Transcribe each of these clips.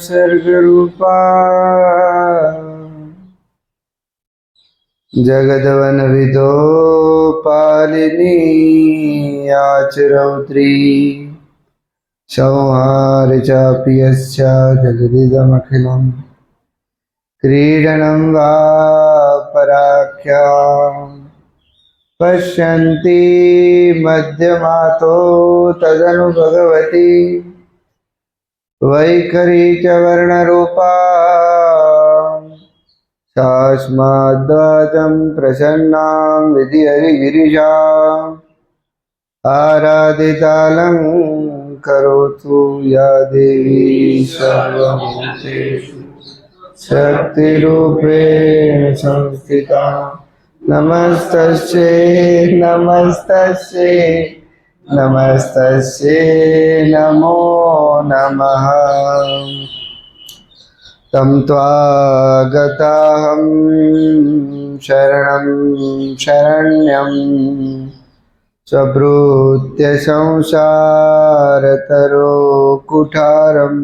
सर्गरूपा जगदवनविदो पालिनी आचरौत्री संहार चापि यस्या जगदिदमखिलं क्रीडनं वा पराख्या पश्यन्ति मध्यमातो तदनु भगवती वैखरी च वर्णरूपा तस्माद्वाचं प्रसन्नां विधि हरिगिरिशा आराधितालङ्करोतु या देवी सर्वभूतेषु शक्तिरूपेण संस्थिता नमस्तस्यै नमस्तस्यै नमस्तस्यै नमो नमः तं त्वागताहं शरणं शरण्यं स्वभृत्य संसारतरो कुठारं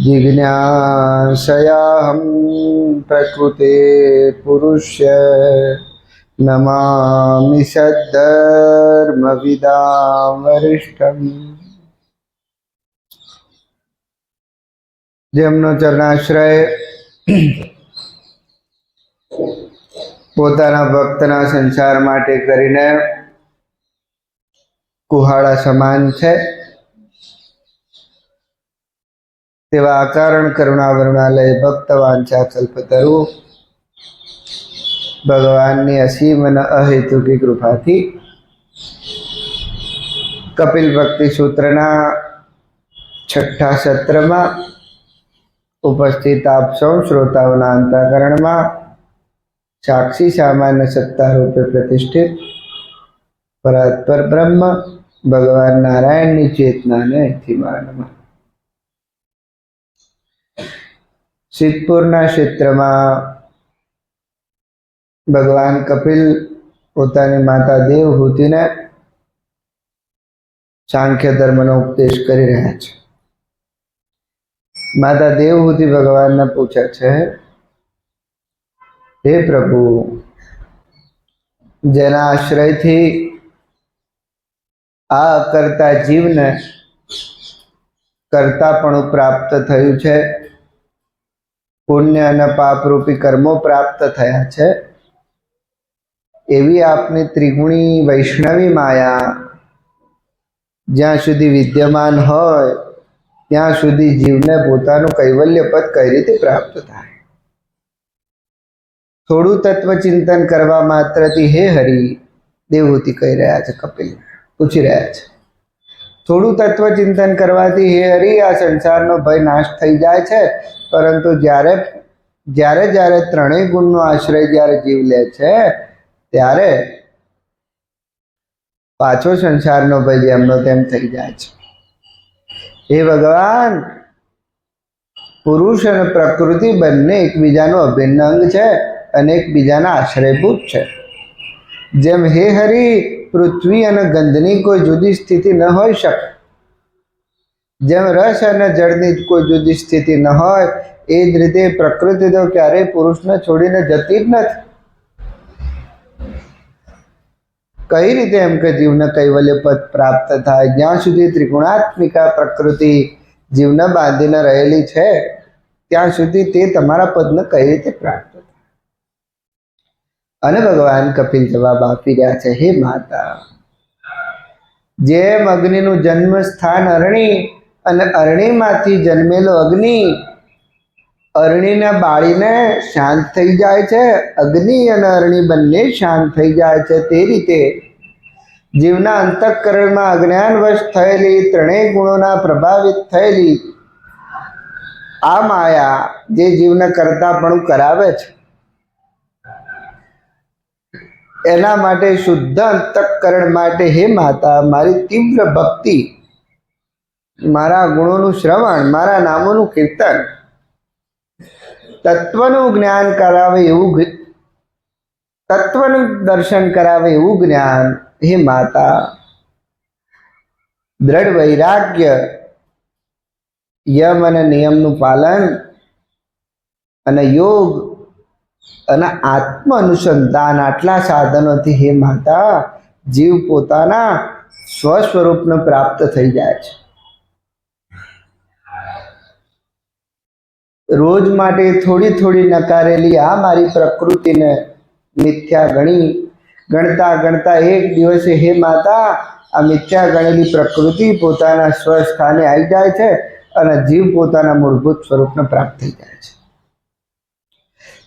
जिज्ञासयाहं प्रकृते पुरुष्य नमामि सद्धर्मविदां वरिष्ठम्। જેમનો ચરણાશ્રય પોતાના ભક્તના સંસાર માટે કરીને કુહાડા સમાન છે તેવા અકારણ કરુણા વરુણાલય ભક્ત વાંછા કલ્પતરુ ભગવાનની અસીમ અને અહેતુકી કૃપાથી કપિલ ભક્તિ સૂત્રના 6ઠા સત્રમાં उपस्थित आप सौ श्रोताओं अंतःकरण में साक्षी सामान्य सत्ता रूपे प्रतिष्ठित परात्पर ब्रह्म भगवान नारायण की चेतना ने नमः। सिद्धपुर क्षेत्र में भगवान कपिल पोतानी माता देवहूति ने सांख्य धर्म नो उपदेश करी रह्या छे। माता देवहूति भगवान ने पूछा है, हे प्रभु, जेना आश्रय थी आ करता जीव ने करतापणु प्राप्त थयुं छे, पुण्य अने पाप रूपी कर्मो प्राप्त थया छे, एवी आपनी त्रिगुणी वैष्णवी माया ज्यां सुधी विद्यमान होय ત્યાં સુધી જીવને પોતાનું કૈવલ્ય પદ કઈ રીતે પ્રાપ્ત થાય? થોડું તત્વચિંતન કરવા માત્રથી હે હરિ, દેવહૂતિ કહી રહ્યા છે, કપિલ પૂછી રહ્યા છે, થોડું તત્વચિંતન કરવાથી હે હરિ આ સંસારનો ભય નાશ થઈ જાય છે, પરંતુ જ્યારે જ્યારે જ્યારે ત્રણેય ગુણનો આશ્રય જ્યારે જીવ લે છે ત્યારે પાછો સંસારનો ભય જેમનો તેમ થઈ જાય છે। हे भगवान, पुरुष और प्रकृति बने एकबीजानो अभिन्न अंग है और एकबीजाना आश्रयभूत है। जेम हे हरि पृथ्वी और गंधनी कोई जुदी स्थिति न हो सके, जेम रस और जड़नी कोई जुदी स्थिति न हो, ए ज रीते प्रकृति तो क्यारे पुरुष ने छोड़ीने जती ज नथी। कई रीते एम के जीवने कैवल्य पद प्राप्त थाय ज्यां सुधी त्रिगुणात्मिका प्रकृति जीवने बांधीने रहेली छे त्यां सुधी ते तमारा पदने कई रीते प्राप्त थाय। अने भगवान कपिल जवाब आपी रह्या छे, हे माता, जेम अग्निनुं जन्म स्थान अरणी अने अरણીमांथी जन्मेलो अग्नि अरણીને બાળીને શાંત થઈ જાય છે, અગ્નિ અને અરણી બંને શાંત થઈ જાય છે, તે રીતે જીવના અંતઃકરણમાં અજ્ઞાનવશ થયેલી ત્રણેય ગુણોના પ્રભાવિત થયેલી આ માયા જે જીવને કરતાપણું કરાવે છે એના માટે શુદ્ધ અંતઃકરણ માટે હે માતા મારી तीव्र भक्ति, मारा गुणों श्रवण, मारा नामों कीर्तन, तत्वनु ज्ञान करावे एवं तत्वनु दर्शन करावे एवं ज्ञान हे माता दृढ़ वैराग्य યમ અને નિયમનું પાલન અને યોગ અને આત્મ અનુસંધાન, આટલા સાધનોથી હે માતા જીવ પોતાના સ્વ સ્વરૂપને પ્રાપ્ત થઈ જાય છે. રોજ માટે થોડી થોડી નકારેલી આ મારી પ્રકૃતિને મિથ્યા ગણતા ગણતા એક દિવસે હે માતા આ મિથ્યા ગણેલી પ્રકૃતિ પોતાના સ્વસ્થાને આવી જાય છે અને જીવ પોતાના મૂળભૂત સ્વરૂપને પ્રાપ્ત થઈ જાય છે.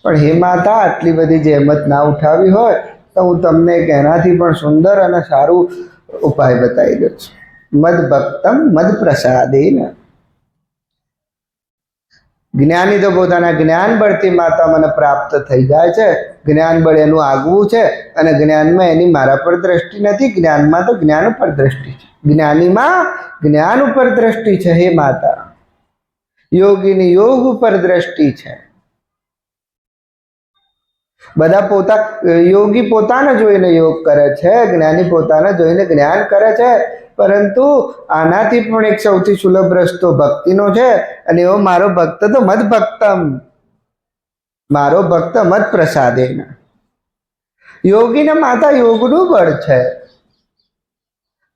પણ હે માતા આટલી બધી જહેમત ના ઉઠાવી હોય તો હું તમને એક એનાથી પણ સુંદર અને સારું ઉપાય બતાવી દઉં છું. મદ ભક્તમ મદ પ્રસાદેન. જ્ઞાની તો પોતાના જ્ઞાન બળથી માતા મને પ્રાપ્ત થઈ જાય છે. જ્ઞાન બળ એનું આગવું છે અને જ્ઞાનમાં એની મારા પર દ્રષ્ટિ નથી. જ્ઞાનમાં તો જ્ઞાન ઉપર દ્રષ્ટિ છે. જ્ઞાનીમાં જ્ઞાન ઉપર દ્રષ્ટિ છે હે માતા. યોગીની યોગ ઉપર દ્રષ્ટિ છે. બધા યોગી પોતાને જોઈને યોગ કરે છે, જ્ઞાની પોતાને જોઈને જ્ઞાન કરે છે. પરંતુ આનાથી પણ એક સૌથી સુલભ રસ્તો ભક્તિનો છે અને એવો મારો ભક્ત તો મદ ભક્તમ, મારો ભક્ત મદ પ્રસાદેન. યોગીને માતા યોગનું બળ છે.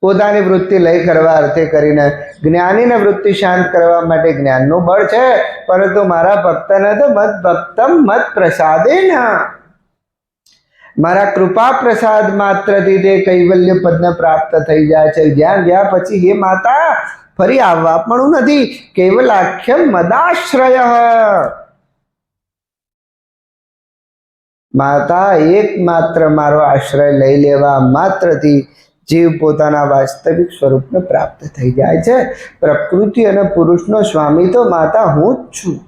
પોતાની વૃત્તિ લય કરવા અર્થે કરીને જ્ઞાનીને વૃત્તિ શાંત કરવા માટે જ્ઞાનનું બળ છે. પરંતુ મારા ભક્તને તો મદ ભક્તમ મદ પ્રસાદેન, મારા કૃપા પ્રસાદ માત્રથી તે કૈવલ્ય પદને પ્રાપ્ત થઈ જાય છે. જ્યાં ગયા પછી હે માતા ફરી આવવા પણ નથી. કેવલાખ્યમ મદાશ્રય. માતા એકમાત્ર મારો આશ્રય લઈ લેવા માત્રથી જીવ પોતાના વાસ્તવિક સ્વરૂપને પ્રાપ્ત થઈ જાય છે. પ્રકૃતિ અને પુરુષનો સ્વામી તો માતા હું જ છું.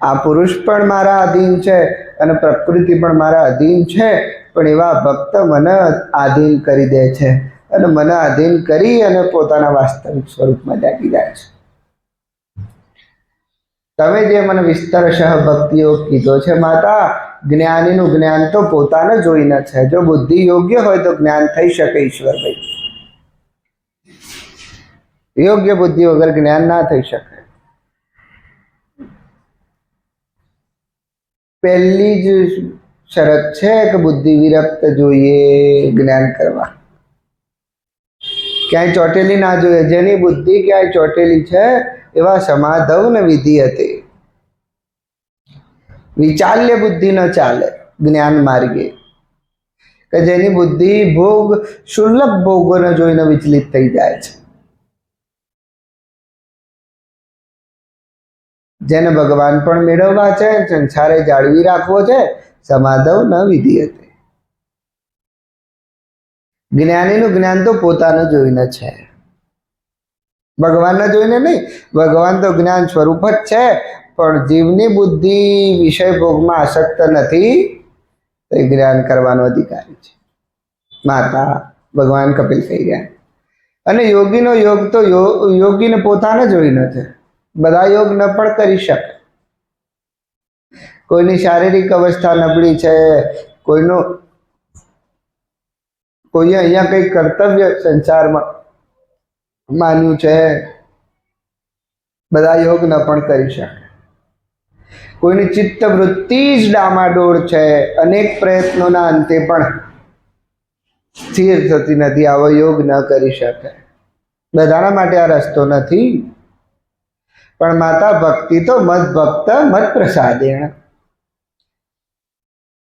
આ પુરુષ પણ મારા અધીન છે અને પ્રકૃતિ પણ મારા અધીન છે. પણ એવા ભક્ત મને આધીન કરી દે છે અને મને આધીન કરી અને પોતાના વાસ્તવિક સ્વરૂપમાં જાગી જાય છે. તમે જે મને વિસ્તરશઃ ભક્તિ યોગ કીધો છે માતા, જ્ઞાનીનું જ્ઞાન તો પોતાને જોઈને છે. જો બુદ્ધિ યોગ્ય હોય તો જ્ઞાન થઈ શકે ઈશ્વરભાઈ. યોગ્ય બુદ્ધિ વગર જ્ઞાન ના થઈ શકે. પહેલી જ શરત છે કે બુદ્ધિ વિરક્ત જોઈએ જ્ઞાન કરવા. ક્યાંય ચોટેલી ના જોઈએ. જેની બુદ્ધિ ક્યાંય ચોટેલી છે એવા સમાધવ ને વિધિ હતી. વિચાલ્ય બુદ્ધિ ન ચાલે જ્ઞાન માર્ગે. કે જેની બુદ્ધિ સુલભ ભોગોને જોઈને વિચલિત થઈ જાય છે. જેને ભગવાન પણ મેળવવા છે, સંસારે જાળવી રાખવો છે, સમાધવ ન વિધિ હતી. જ્ઞાનીનું જ્ઞાન તો પોતાને જોઈને છે, ભગવાનને જોઈને નહીં. ભગવાન તો જ્ઞાન સ્વરૂપ જ છે. પણ જીવની બુદ્ધિ વિષય ભોગમાં આસક્ત નથી તો એ જ્ઞાન કરવાનો અધિકારી છે. માતા ભગવાન કપિલ કહી ગયા. અને યોગીનો યોગ તો યોગીને પોતાને જોઈને છે. બધા યોગ ન પણ કરી શકે. કોઈની શારીરિક અવસ્થા નબળી છે, કોઈએ અહીંયા કંઈક કર્તવ્ય સંસારમાં માન્યું છે, બધા યોગ ન પણ કરી શકે. કોઈની ચિત્ત વૃત્તિ જ ડામાડોળ છે, અનેક પ્રયત્નોના અંતે પણ સ્થિર થતી નથી, આવો યોગ ન કરી શકે. બધાના માટે આ રસ્તો નથી. પણ માતા ભક્તિ તો મદ ભક્ત મદ પ્રસાદેણ.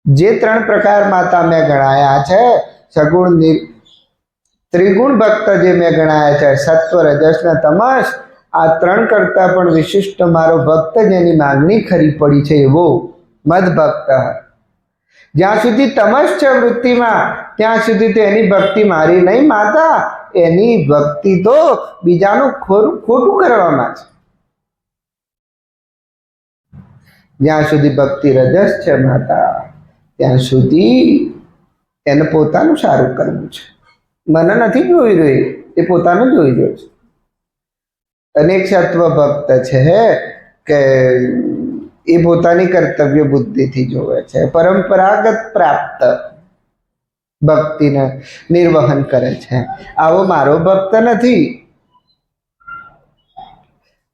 જે 3 પ્રકાર માતા મેં ગણાયા છે, સગુણ ત્રિગુણ ભક્ત જે મેં ગણાયા છે, સત્વ રજસ ને તમસ, આ 3 કરતા પણ વિશિષ્ટ મારો ભક્ત જેની માંગણી ખરી પડી છે એવો મદ ભક્ત. જ્યાં સુધી તમસ છે વૃત્તિમાં ત્યાં સુધી તો એની ભક્તિ મારી નહીં માતા. એની ભક્તિ તો બીજાનું ખોટું કરવામાં છે. જ્યાં સુધી ભક્તિ રજસ છે માતા ત્યાં સુધી એને પોતાનું સારું કરવું છે. મને નથી જોઈ રહ્યું, એ પોતાનું જોઈ રહ્યો છે. અનેક સત્વ ભક્ત છે કે એ પોતાની કર્તવ્ય બુદ્ધિથી જોવે છે, પરંપરાગત પ્રાપ્ત ભક્તિને નિર્વહન કરે છે. આવો મારો ભક્ત નથી.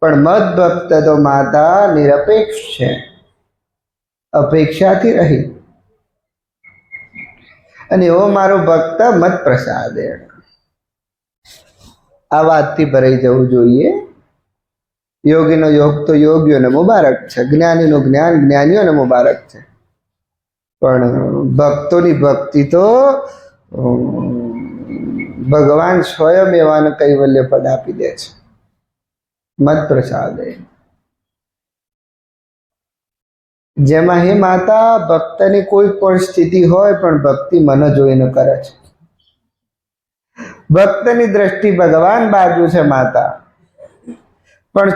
પણ મત ભક્ત તો માતા નિરપેક્ષ છે, અપેક્ષાથી રહી. અને એવો મારો ભક્ત મત પ્રસાદે. આ વાતથી ભરાઈ જવું જોઈએ. યોગીનો યોગ તો યોગીઓને મુબારક છે, જ્ઞાનીનું જ્ઞાન જ્ઞાનીઓને મુબારક છે, પણ ભક્તોની ભક્તિ તો ભગવાન સ્વયં એવાને કૈવલ્ય પદ આપી દે છે. મત પ્રસાદે, જેમાં હે માતા ભક્તની કોઈ પણ સ્થિતિ હોય પણ ભક્તિ મન જોઈને કરે છે. ભક્તની દ્રષ્ટિ ભગવાન બાજુ છે માતા, પણ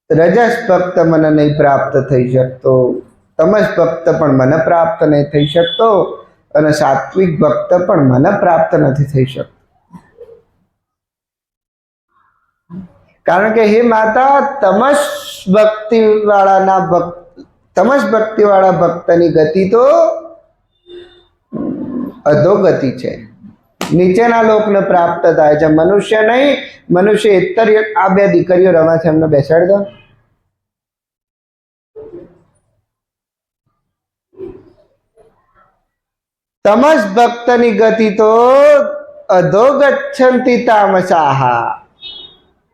રજસ ભક્ત મને નહીં પ્રાપ્ત થઈ શકતો, તમસ ભક્ત પણ મને પ્રાપ્ત નહીં થઈ શકતો, અને સાત્વિક ભક્ત પણ મને પ્રાપ્ત નથી થઈ શકતો. કારણ કે હે માતા તમસ ભક્તિવાળા ભક્તની ગતિ તો અધોગતિ છે, નીચેના લોકને પ્રાપ્ત થાય છે, મનુષ્ય નહીં. મનુષ્ય ઇતર આ બે દીકરીઓ રમા છે, એમને બેસાડી દો. તમસ ભક્તની ગતિ તો અધોગચ્છંતિ તામસાહા,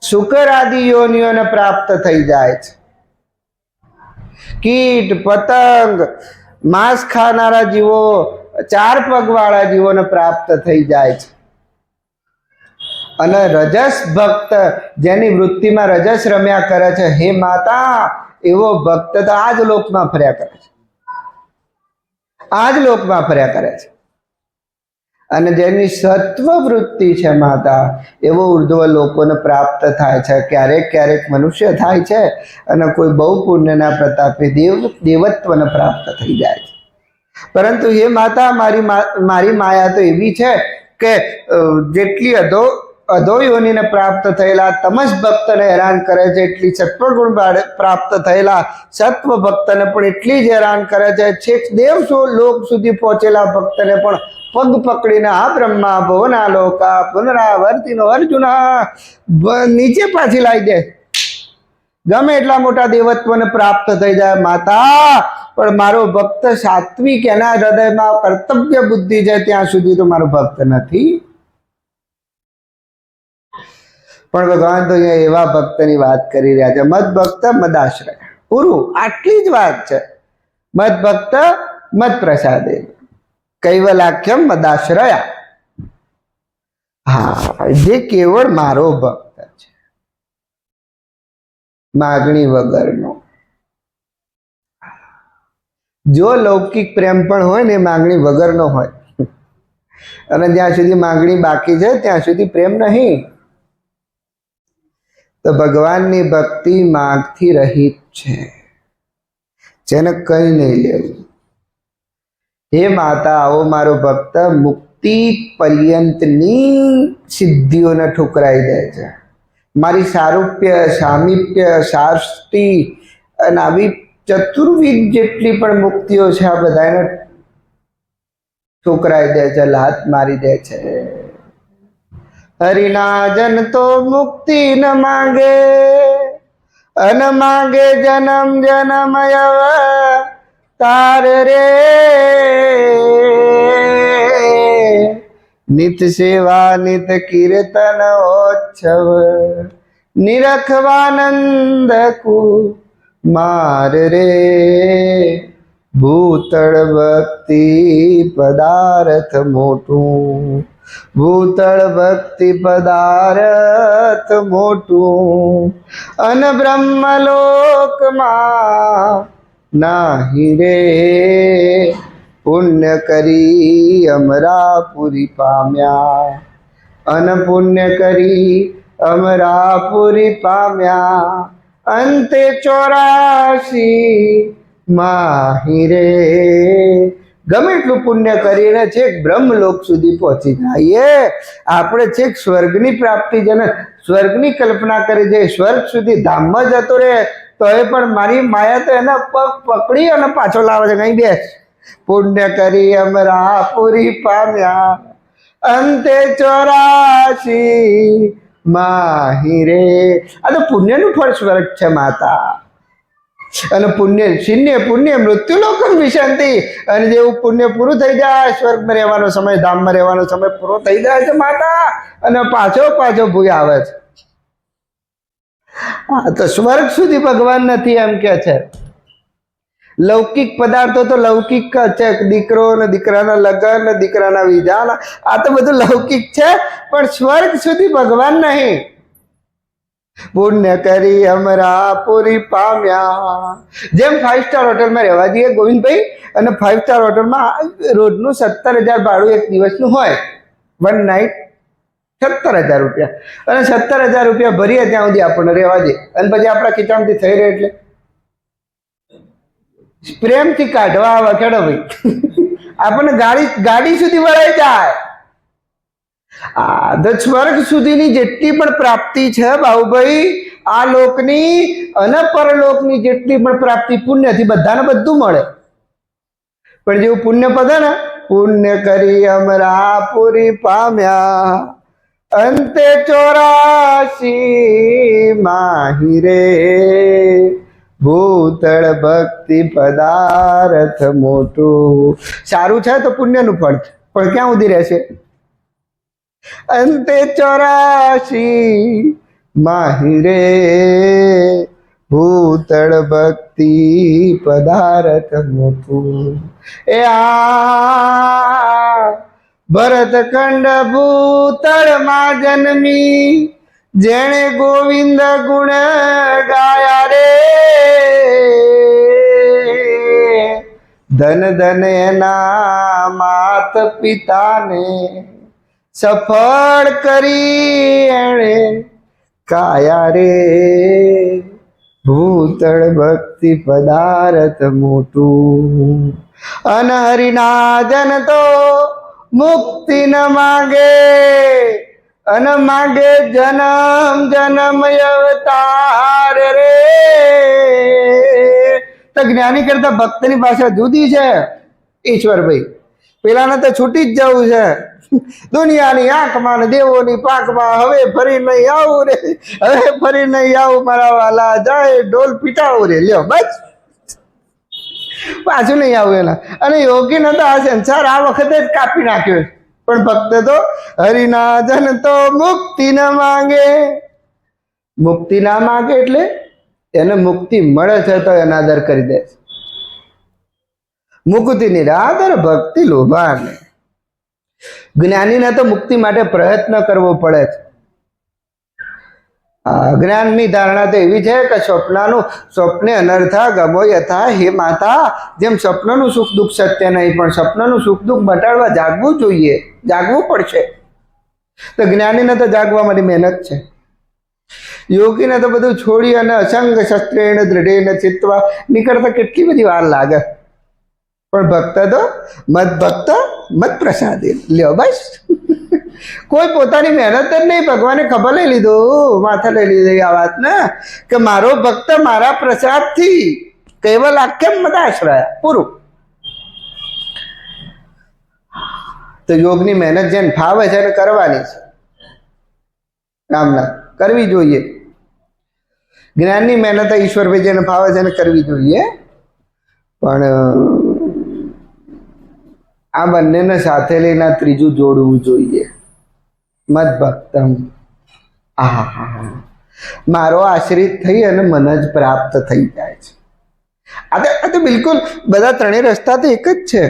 શુકર આદિ યોનિઓને પ્રાપ્ત થઈ જાય છે. કીટ પતંગ માંસ ખાનારા જીવો, ચાર પગવાળા જીવોને પ્રાપ્ત થઈ જાય છે. અને રજસ ભક્ત જેની વૃત્તિમાં રજસ રમ્યા કરે છે, હે માતા એવો ભક્ત તો આ જ લોકમાં ફર્યા કરે છે, આ જ લોકમાં ફર્યા કરે છે. અને જેની સત્વ વૃત્તિ છે માતા, એવો ઉર્ધ્વ લોકોને પ્રાપ્ત થાય છે. ક્યારેક ક્યારેક મનુષ્ય થાય છે, અને કોઈ બહુ પુણ્યના પ્રતાપે દેવત્વને પ્રાપ્ત થઈ જાય છે. પરંતુ હે માતા મારી માયા તો એવી છે કે જેટલી અધોયોનીને પ્રાપ્ત થયેલા તમસ ભક્તને હેરાન કરે છે, એટલી સત્વગુણ પ્રાપ્ત થયેલા સત્વ ભક્તને પણ એટલી જ હેરાન કરે છે. છેક દેવ લોક સુધી પહોંચેલા ભક્તને પણ પગ પકડીને આ બ્રહ્મા ભુવના લોકા પુનરાવર્તિનો અર્જુન નીચે પાછી લાવી દે. ગમે એટલા મોટા દેવત્વને પ્રાપ્ત થઈ જાય માતા, પણ મારો ભક્ત સાત્વિક, એના હૃદયમાં કર્તવ્ય બુદ્ધિ છે, ત્યાં સુધી તો મારો ભક્ત નથી. પણ ભગવાન તો અહીંયા એવા ભક્તની વાત કરી રહ્યા છે, મત ભક્ત મદાશ્રય. પૂરું, આટલી જ વાત છે. મત ભક્ત મત પ્રસાદે કૈવલાખ્યમ મદાશ્રયા. હા, જે કેવળ મારો ભક્ત છે, માગણી વગરનો. જો લૌકિક પ્રેમ પણ હોય ને, માંગણી વગરનો હોય. અને જ્યાં સુધી માંગણી બાકી છે ત્યાં સુધી પ્રેમ નહીં. તો ભગવાનની ભક્તિ માગથી રહિત છે, જેને કઈ નહીં લેવું. હે માતા આવો મારો ભક્ત મુક્તિ પર્યંતની સિદ્ધિઓને ઠુકરાઈ દે છે. મારી સારૂપ્ય, સામીપ્ય, શાસ્તિ અને આવી ચતુર્વિધ જેટલી પણ મુક્તિઓ છે, આ બધાને ઠુકરાઈ દે છે, લાત મારી દે છે. હરિના જન તો મુક્તિ ન માંગે, અન માંગે જન્મ જન્મ તાર રે. નિત સેવા નિત કીર્તન ઓચ્છવ, નિરખવાનંદ કુમાર રે. ભૂતળ ભક્તિ પદાર્થ મોટું, ભૂતળ ભક્તિ પદાર્થ મોટું, અન બ્રહ્મલોકમાં નાહી રે. પુણ્ય કરી અમરાપુરી પામ્યા, અન પુણ્ય કરી અમરાપુરી પામ્યા, અંતે 84 માહી રે. ગમે એટલું પુણ્ય કરીને છેક બ્રહ્મલોક સુધી પહોંચી જઈએ આપણે, છેક સ્વર્ગની પ્રાપ્તિ, જેને સ્વર્ગની કલ્પના કરી છે, સ્વર્ગ સુધી ધામમાં જતો રહે, તો એ પણ મારી માયા તો એના પગ પકડી અને પાછો લાવે છે. કઈ બેસ. પુણ્ય કરી અમરાપુરી પામ્યા, અંતે 84 માહી રે. આ તો પુણ્યનું ફળ સ્વર્ગ છે માતા. અને પુણ્ય મૃત્યુલોકમ વિશાંતિ. અને જેવું પુણ્ય પૂરું થઈ જાય, સ્વર્ગમાં રહેવાનો સમય, ધામમાં રહેવાનો સમય પૂરો થઈ જાય છે માતા, અને પાછો ભૂય આવે છે. હા, તો સ્વર્ગ સુધી ભગવાન નથી એમ કે છે. લૌકિક પદાર્થો તો લૌકિક છે, દીકરો ને દીકરાના લગ્ન ને દીકરાના વિધાન, આ તો બધું લૌકિક છે, પણ સ્વર્ગ સુધી ભગવાન નહીં. પુણ્ય કરી અમરા પૂરી પામ્યા. જેમ 5 સ્ટાર હોટલમાં રહેવા જઈએ ગોવિંદભાઈ, અને 5 સ્ટાર હોટલમાં રોજનું 17,000 ભાડું એક દિવસનું હોય, 1 નાઇટ 17,000 રૂપિયા, અને 17,000 રૂપિયા ભરીએ ત્યાં સુધી આપણને રહેવા દે, અને પછી આપણા ખીચામાંથી થઈ રહે એટલે પ્રેમથી કાઢવા આવે ખેડો ભાઈ, આપણને ગાડી સુધી વળાઈ જાય. આ સ્વર્ગ સુધીની જેટલી પણ પ્રાપ્તિ છે બાબુભાઈ, આ લોકની અને પરલોકની જેટલી પણ પ્રાપ્તિ પુણ્યથી બધાને બધું મળે. પણ જેવું પુણ્ય પદે ને, પુણ્ય કરી અમરા પૂરી પામ્યા, અંતે 84 માહી રે, ભૂતળ ભક્તિ પદાર્થ મોટું. સારું છે તો પુણ્યનું ફળ, પણ ક્યાં સુધી રહેશે? અંતે 84 માહી રે, ભૂતળ ભક્તિ પદાર્થ મોટું. એ આ ભરતખંડ ભૂતળમાં જન્મી, જેણે ગોવિંદ ગુણ ગાયા રે, ધન ધન એના માત પિતાને સફળ કરી એણે કાયા રે, ભૂતળ ભક્તિ પદાર્થ મોટું. અન હરિના જન તો મુક્તિ ન માગે, અન માગે જન્મ જન્મ અવતાર રે. તો જ્ઞાની કરતા ભક્તની ભાષા જુદી છે ઈશ્વરભાઈ. પેલાને તો છૂટી જ જવું છે, દુનિયાની આંખમાં ને દેવોની પાંખમાં. હવે ફરી નહીં આવું રે, હવે ફરી નહીં આવું મારા વાલા, જાય ઢોલ પીટાવું રે, લ્યો બસ પાછું નહીં આવું એના. અને યોગીને તો આ સંસાર આ વખતે જ કાપી નાખ્યો, પણ ભક્ત તો હરિના જન તો મુક્તિ ન માંગે. મુક્તિ ના માંગે એટલે એને મુક્તિ મળે છે તો અનાદર કરી દે છે. મુક્તિ નિરાદર ભક્તિ લોભાને. જ્ઞાનીને તો મુક્તિ માટે પ્રયત્ન કરવો પડે છે. જ્ઞાનની ધારણા તો એવી છે કે સ્વપ્ને અનર્થા ગમો યથા. હે માતા, જેમ સ્વપ્નનું સુખ દુઃખ સત્ય નહીં, પણ સ્વપ્નનું સુખ દુઃખ મટાડવા જાગવું જોઈએ, જાગવું પડશે. તો જ્ઞાનીને તો જાગવા મારી મહેનત છે. યોગીને તો બધું છોડી અને અસંગ શસ્ત્રેણ દૃઢેન ચિત્વા નીકળતા કેટલી બધી વાર લાગે. પણ ભક્ત તો મત ભક્ત મત પ્રસાદી, લ્યો બસ. કોઈ પોતાની મહેનત જ નહીં, ભગવાને ખબર લઈ લીધું, માથે લઈ લીધી આ વાત ને, કે મારો ભક્ત મારા પ્રસાદથી કેવલ આખ્યમ મદાશ્રય, પૂરું. તો યોગની મહેનત જેને ફાવે છે એને કરવાની છે, રામનાથ કરવી જોઈએ. જ્ઞાનની મહેનત ઈશ્વરભાઈ જેને ફાવે છે એને કરવી જોઈએ. પણ આ બંનેને સાથે લઈને ત્રીજું જોડવું જોઈએ, મદ ભક્તમ. મારો આશ્રિત થઈ અને મને જ પ્રાપ્ત થઈ જાય છે. આ તો બિલકુલ બધા ત્રણેય રસ્તા તો એક જ છે.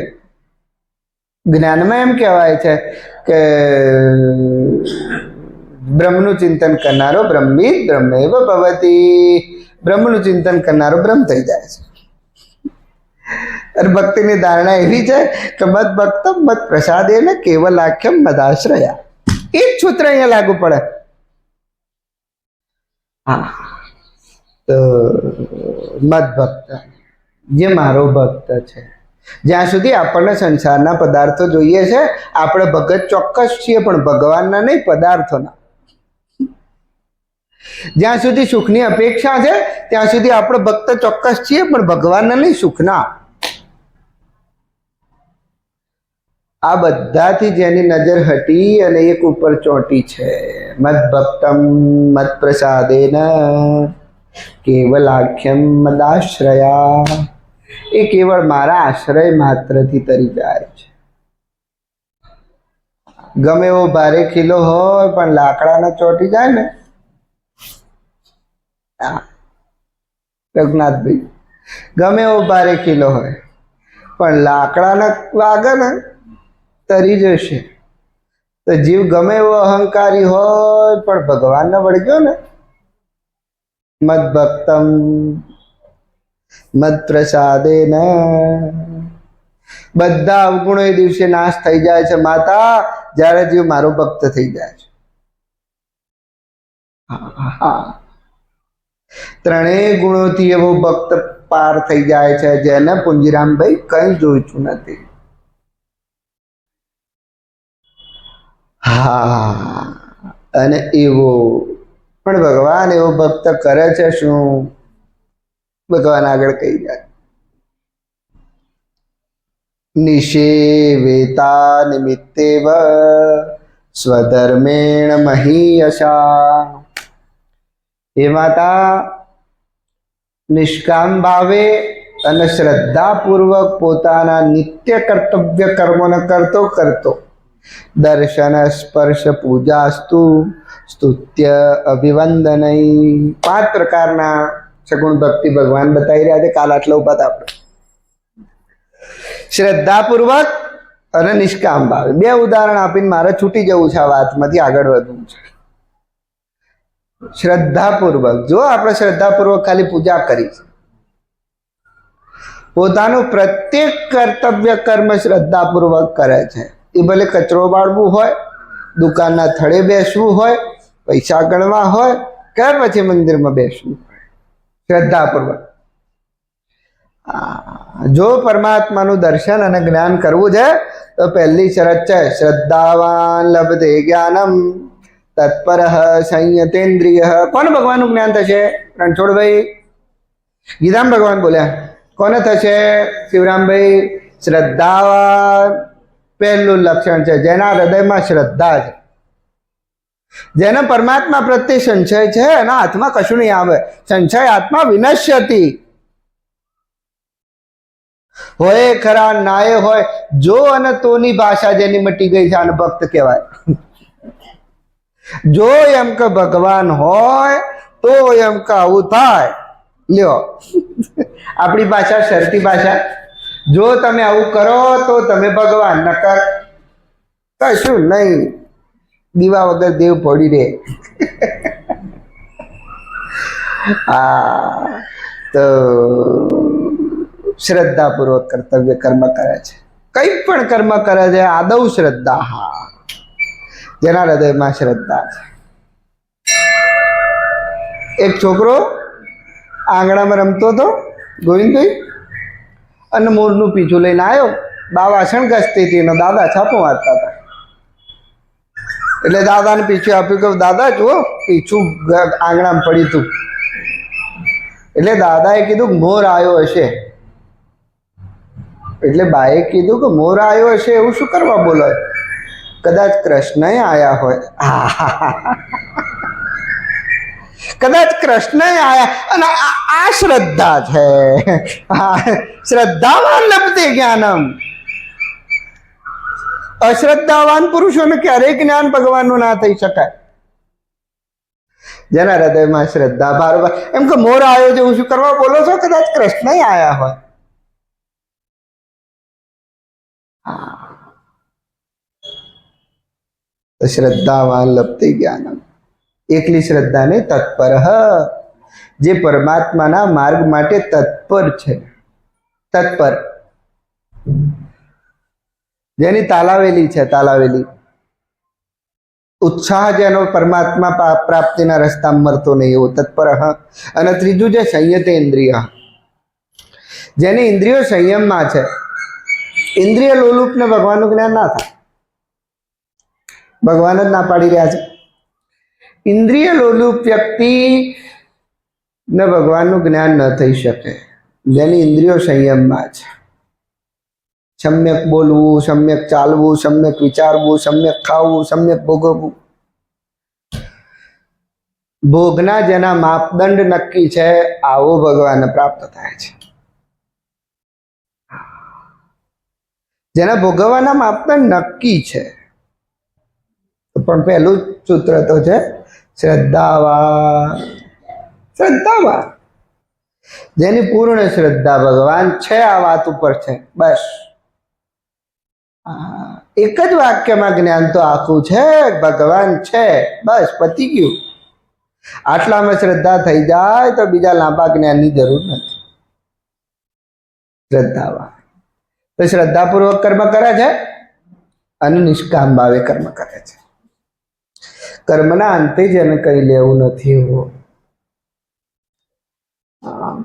જ્ઞાનમાં એમ કહેવાય છે કે બ્રહ્મનું ચિંતન કરનારો બ્રહ્મવિદ બ્રહ્મૈવ ભવતી. બ્રહ્મનું ચિંતન કરનારો બ્રહ્મ થઈ જાય છે. અને ભક્તિની ધારણા એવી છે કે મત ભક્તમ મત પ્રસાદે ને કેવલ આખ્યમ મદાશ્રયા. એ જ સૂત્ર અહીંયા લાગુ પડે. હા, તો મત ભક્ત જે મારો ભક્ત છે. જ્યાં સુધી આપણને સંસારના પદાર્થો જોઈએ છે, આપણે ભગત ચોક્કસ છીએ, પણ ભગવાનના નહીં, પદાર્થોના. જ્યાં સુધી સુખની અપેક્ષા છે ત્યાં સુધી આપણે ભક્ત ચોક્કસ છીએ, પણ ભગવાનના નહીં, સુખના. આ બધાથી જેની નજર હટી અને એક ઉપર ચોંટી છે, મદ ભક્તમ મદ પ્રસાદેન કેવલાખ્યમ મદાશ્રયા, એ કેવળ મારા આશ્રય માત્રથી તરી જાય છે. ગમે એવો ભારે ખીલો હોય પણ લાકડાના ચોંટી જાય ને, રઘુનાથભાઈ, ગમે એવો ભારે ખીલો હોય પણ લાકડાના વાગે ને તરી જશે. તો જીવ ગમે એવો અહંકારી હોય પણ ભગવાનને વળગ્યો ને, મદ ભક્તમ મદ પ્રસાદે ન, બધા અવગુણો એ દિવસે નાશ થઈ જાય છે માતા, જ્યારે જીવ મારો ભક્ત થઈ જાય છે. ત્રણેય ગુણોથી એવો ભક્ત પાર થઈ જાય છે જેને પુંજીરામભાઈ કઈ જોઈતું નથી. હા, અને એવો પણ ભગવાન એવો ભક્ત કરે છે શું? ભગવાન આગળ કહી જાય, નિષેવેતા નિમિત્તેવ સ્વધર્મેણ મહીયશા. હે માતા, નિષ્કામ ભાવે અને શ્રદ્ધાપૂર્વક પોતાના નિત્ય કર્તવ્ય કર્મોને કરતો કરતો દર્શન સ્પર્શ પૂજાસ્તુ સ્તુત્ય અભિવંદનૈ, 5 પ્રકારના સગુણ ભક્તિ ભગવાન બતાવી રહ્યા છે. કાલ આટલા ઉભા હતા આપણે. શ્રદ્ધાપૂર્વક અને નિષ્કામ ભાવે, 2 ઉદાહરણ આપીને મારે છૂટી જવું છે આ વાતમાંથી, આગળ વધવું છે. શ્રદ્ધાપૂર્વક, જો આપણે શ્રદ્ધાપૂર્વક ખાલી પૂજા કરી, પોતાનું પ્રત્યેક કર્તવ્ય કર્મ શ્રદ્ધાપૂર્વક કરે છે, એ ભલે કચરો બાળવું હોય, દુકાનના થડે બેસવું હોય, પૈસા ગણવા હોય કે પછી મંદિરમાં બેસવું હોય, શ્રદ્ધાપૂર્વક. જો પરમાત્માનું દર્શન અને જ્ઞાન કરવું છે તો પહેલી શરત છે, શ્રદ્ધાવાન લભતે જ્ઞાનમ તત્પર સંયતેન્દ્રિય. કોને ભગવાનનું જ્ઞાન થશે? રણછોડભાઈ, ગીતામ ભગવાન બોલ્યા, કોને થશે? શિવરામભાઈ, શ્રદ્ધાવાન પહેલું લક્ષણ છે, જેના હૃદયમાં શ્રદ્ધા છે, જેને પરમાત્મા પ્રત્યે સંશય છે, એના હાથમાં કશું નહીં આવે. સંશય આત્મા વિનશ્યતિ, હોય ખરા નાય હોય, જો અને તોની ભાષા જેની મટી ગઈ છે આને ભક્ત કહેવાય. જો એમ કે ભગવાન હોય તો એમ કે આવું થાય. લ્યો, આપણી ભાષા શરતી ભાષા, જો તમે આવું કરો તો તમે ભગવાન, નકર કશું નહીં, દીવા વગર દેવ પડી રહે. તો શ્રદ્ધાપૂર્વક કર્તવ્ય કર્મ કરે છે, કંઈ પણ કર્મ કરે છે આદૌ શ્રદ્ધા. હા, જેના હૃદયમાં શ્રદ્ધા છે. એક છોકરો આંગણામાં રમતો હતો, ગોવિંદભાઈ, અને મોરનું પીછું લઈને આવ્યો. બા વાસણ ઘસતી હતી અને દાદા છાપો વાંચતા હતા. એટલે દાદાને પીછું આપ્યું કે દાદા જુઓ, પીછું આંગણામાં પડ્યું હતું. એટલે દાદાએ કીધું મોર આવ્યો હશે. એટલે બાએ કીધું કે મોર આવ્યો હશે એવું શું કરવા બોલો? કદાચ કૃષ્ણ આયા હોય. કદાચ કૃષ્ણ આયા, અને આ શ્રદ્ધા છે. શ્રદ્ધાવાન લભતે જ્ઞાનમ. અશ્રદ્ધાવાન પુરુષોને ક્યારેય જ્ઞાન ભગવાનનું ના થઈ શકાય. જેના હૃદયમાં શ્રદ્ધા, બારોબાર એમ કે મોર આવ્યો છે એવું શું કરવા બોલો છો? કદાચ કૃષ્ણ આયા હોય. શ્રદ્ધાવાન લભતે જ્ઞાનમ. એકલી શ્રદ્ધા ને તત્પર, જે પરમાત્માના માર્ગ માટે તત્પર છે. તત્પર, જેની તાલાવેલી છે, તાલાવેલી ઉત્સાહ જેનો પરમાત્મા પ્રાપ્તિના રસ્તા મરતો નહીં, એવો તત્પર. અને ત્રીજું છે સંયતેન્દ્રિય, જેની ઇન્દ્રિયો સંયમમાં છે. ઇન્દ્રિય લોલુપને ભગવાનનું જ્ઞાન ના થાય, ભગવાન જ ના પાડી રહ્યા છે. ઇન્દ્રિય લોલુપ વ્યક્તિ ને ભગવાનનું જ્ઞાન ન થઈ શકે, જેની ઇન્દ્રિયો સંયમમાં છે. સમ્યક બોલવું, સમ્યક ચાલવું, સમ્યક વિચારવું, સમ્યક ખાવું, સમ્યક ભોગવવું. ભોગના જેના માપદંડ નક્કી છે આવો ભગવાનને પ્રાપ્ત થાય છે. જેના ભોગવવાના માપદંડ નક્કી છે. પણ પહેલું સૂત્ર તો છે શ્રદ્ધાવાન. શ્રદ્ધાવાન જેની પૂર્ણ શ્રદ્ધા ભગવાન છે આ વાત ઉપર છે. બસ એક જ વાક્યમાં જ્ઞાન તો આખું છે, ભગવાન છે, બસ પતી ગયું. આટલામાં શ્રદ્ધા થઈ જાય તો બીજા લાંબા જ્ઞાનની જરૂર નથી. શ્રદ્ધાવાન તો શ્રદ્ધાપૂર્વક કર્મ કરે છે અને નિષ્કામ ભાવે કર્મ કરે છે. કર્મના અંતે જ એને કઈ લેવું નથી.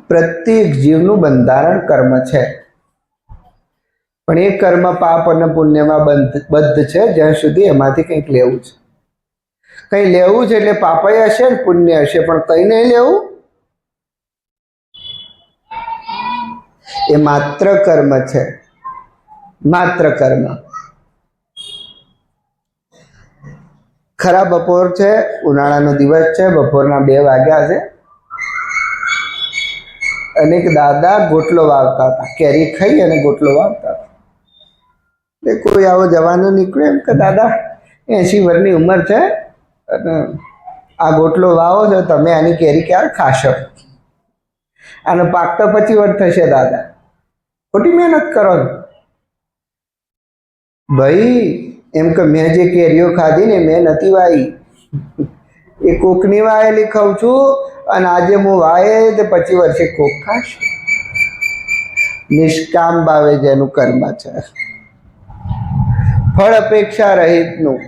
પ્રત્યેક જીવનું બંધારણ કર્મ છે, પણ એ કર્મ પાપ અને પુણ્યમાં બંધ છે. જ્યાં સુધી એમાંથી કંઈક લેવું છે, કંઈ લેવું છે એટલે પાપય હશે ને પુણ્ય હશે, પણ કંઈ નહીં લેવું. એ માત્ર કર્મ છે, માત્ર કર્મ. ખરા બપોર છે, ઉનાળાનો દિવસ છે, બપોરના 2 વાગ્યા છે અને એક દાદા ગોટલો વાવતા હતા. કેરી ખાઈ અને ગોટલો વાવતા હતા. કોઈ આવો જવાનો નીકળ્યો એમ કે દાદા 80 વર્ષની ઉંમર છે અને આ ગોટલો વાવો છો, તમે આની કેરી ક્યારે ખાશો? આનો પાક તો 25 વર્ષ થશે દાદા, ખોટી મહેનત કરો છો. ભાઈ એમ કે મેં જે કેરીઓ ખાધી ને મેં નથી વાવી, એ કોકની વાયેલી ખાઉં છું અને આજે હું વાવે તો 25 વર્ષે કોક ખાશે. નિષ્કામ ભાવે જેનું કર્મ છે, ફળ અપેક્ષા રહિતનું.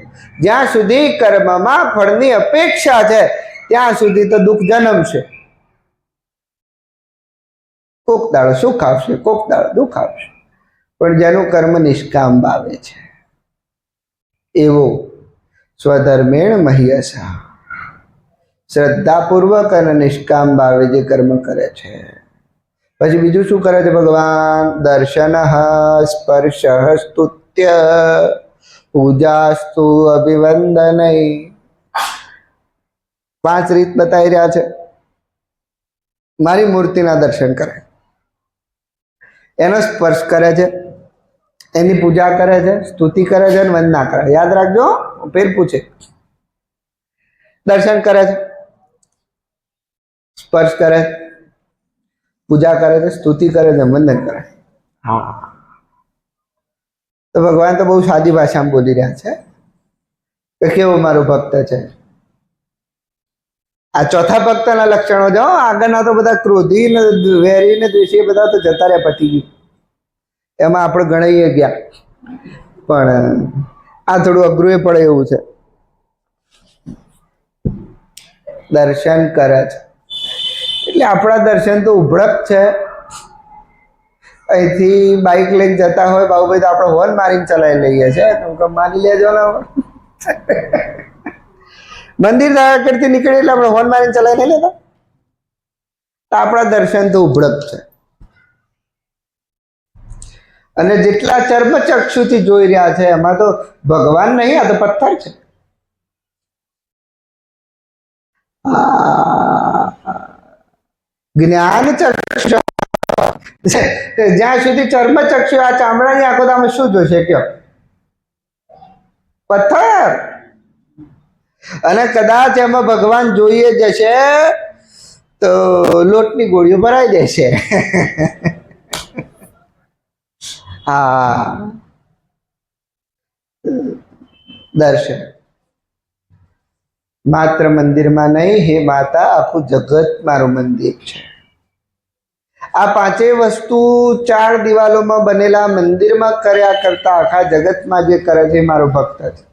જ્યાં સુધી કર્મમાં ફળની અપેક્ષા છે ત્યાં સુધી તો દુઃખ જન્મશે. કોક દાડો સુખ આવશે, કોક દાડો દુઃખ આવશે. પણ જેનું કર્મ નિષ્કામ ભાવે છે એવો સ્વધર્મેણ મહ્યસા, શ્રદ્ધાપૂર્વક અને નિષ્કામ ભાવે જે કર્મ કરે છે. પછી બીજું શું કરે છે ભગવાન? દર્શન સ્પર્શ સ્તુત્ય પૂજાસ્તુ અભિવંદનૈ. 5 રીત બતાવી રહ્યા છે. મારી મૂર્તિના દર્શન કરે, એનો સ્પર્શ કરે છે, એની પૂજા કરે છે, સ્તુતિ કરે છે અને વંદના કરે. યાદ રાખજો, ફેર પૂછે. દર્શન કરે છે, સ્પર્શ કરે, પૂજા કરે છે, સ્તુતિ કરે છે, વંદન કરે. હા, તો ભગવાન તો બહુ સાદી ભાષામાં બોલી રહ્યા છે કે કેવો મારો ભક્ત છે. આ ચોથા ભક્તના લક્ષણો જો. આગળના તો બધા ક્રોધી ને વેરી ને દ્વેષી બધા તો જતા રહ્યા, પતી ગયું. એમાં આપણે ગણાઈએ ગયા, પણ આ થોડું અઘરું એ પડે એવું છે. દર્શન કરે છે એટલે આપણા દર્શન તો ઉભળક છે. અહીંથી બાઇક લઈને જતા હોય બાબુભાઈ તો આપણે હોર્ન મારીને ચલાવી લઈએ છીએ, માની લેજો ને. મંદિર કરતી નીકળે એટલે આપણે હોર્ન મારીને ચલાવી નહીં લેતા. તો આપણા દર્શન તો ઉભળક છે. અને જેટલા ચર્મચક્ષુથી જોઈ રહ્યા છે એમાં તો ભગવાન નહીં, આ તો પથ્થર છે. જ્ઞાન ચક્ષુ, જ્યાં સુધી ચર્મચક્ષુ આ ચામડાની આંખો તો આમાં શું જોશે કયો? પથ્થર. અને કદાચ એમાં ભગવાન જોઈએ જશે તો લોટની ગોળીઓ ભરાઈ જશે. હા, દર્શન માત્ર મંદિરમાં નહીં, હે માતા આખું જગત મારું મંદિર છે. આ 5 વસ્તુ 4 દિવાલોમાં બનેલા મંદિરમાં કર્યા કરતા આખા જગતમાં જે કરે છે મારો ભક્ત છે.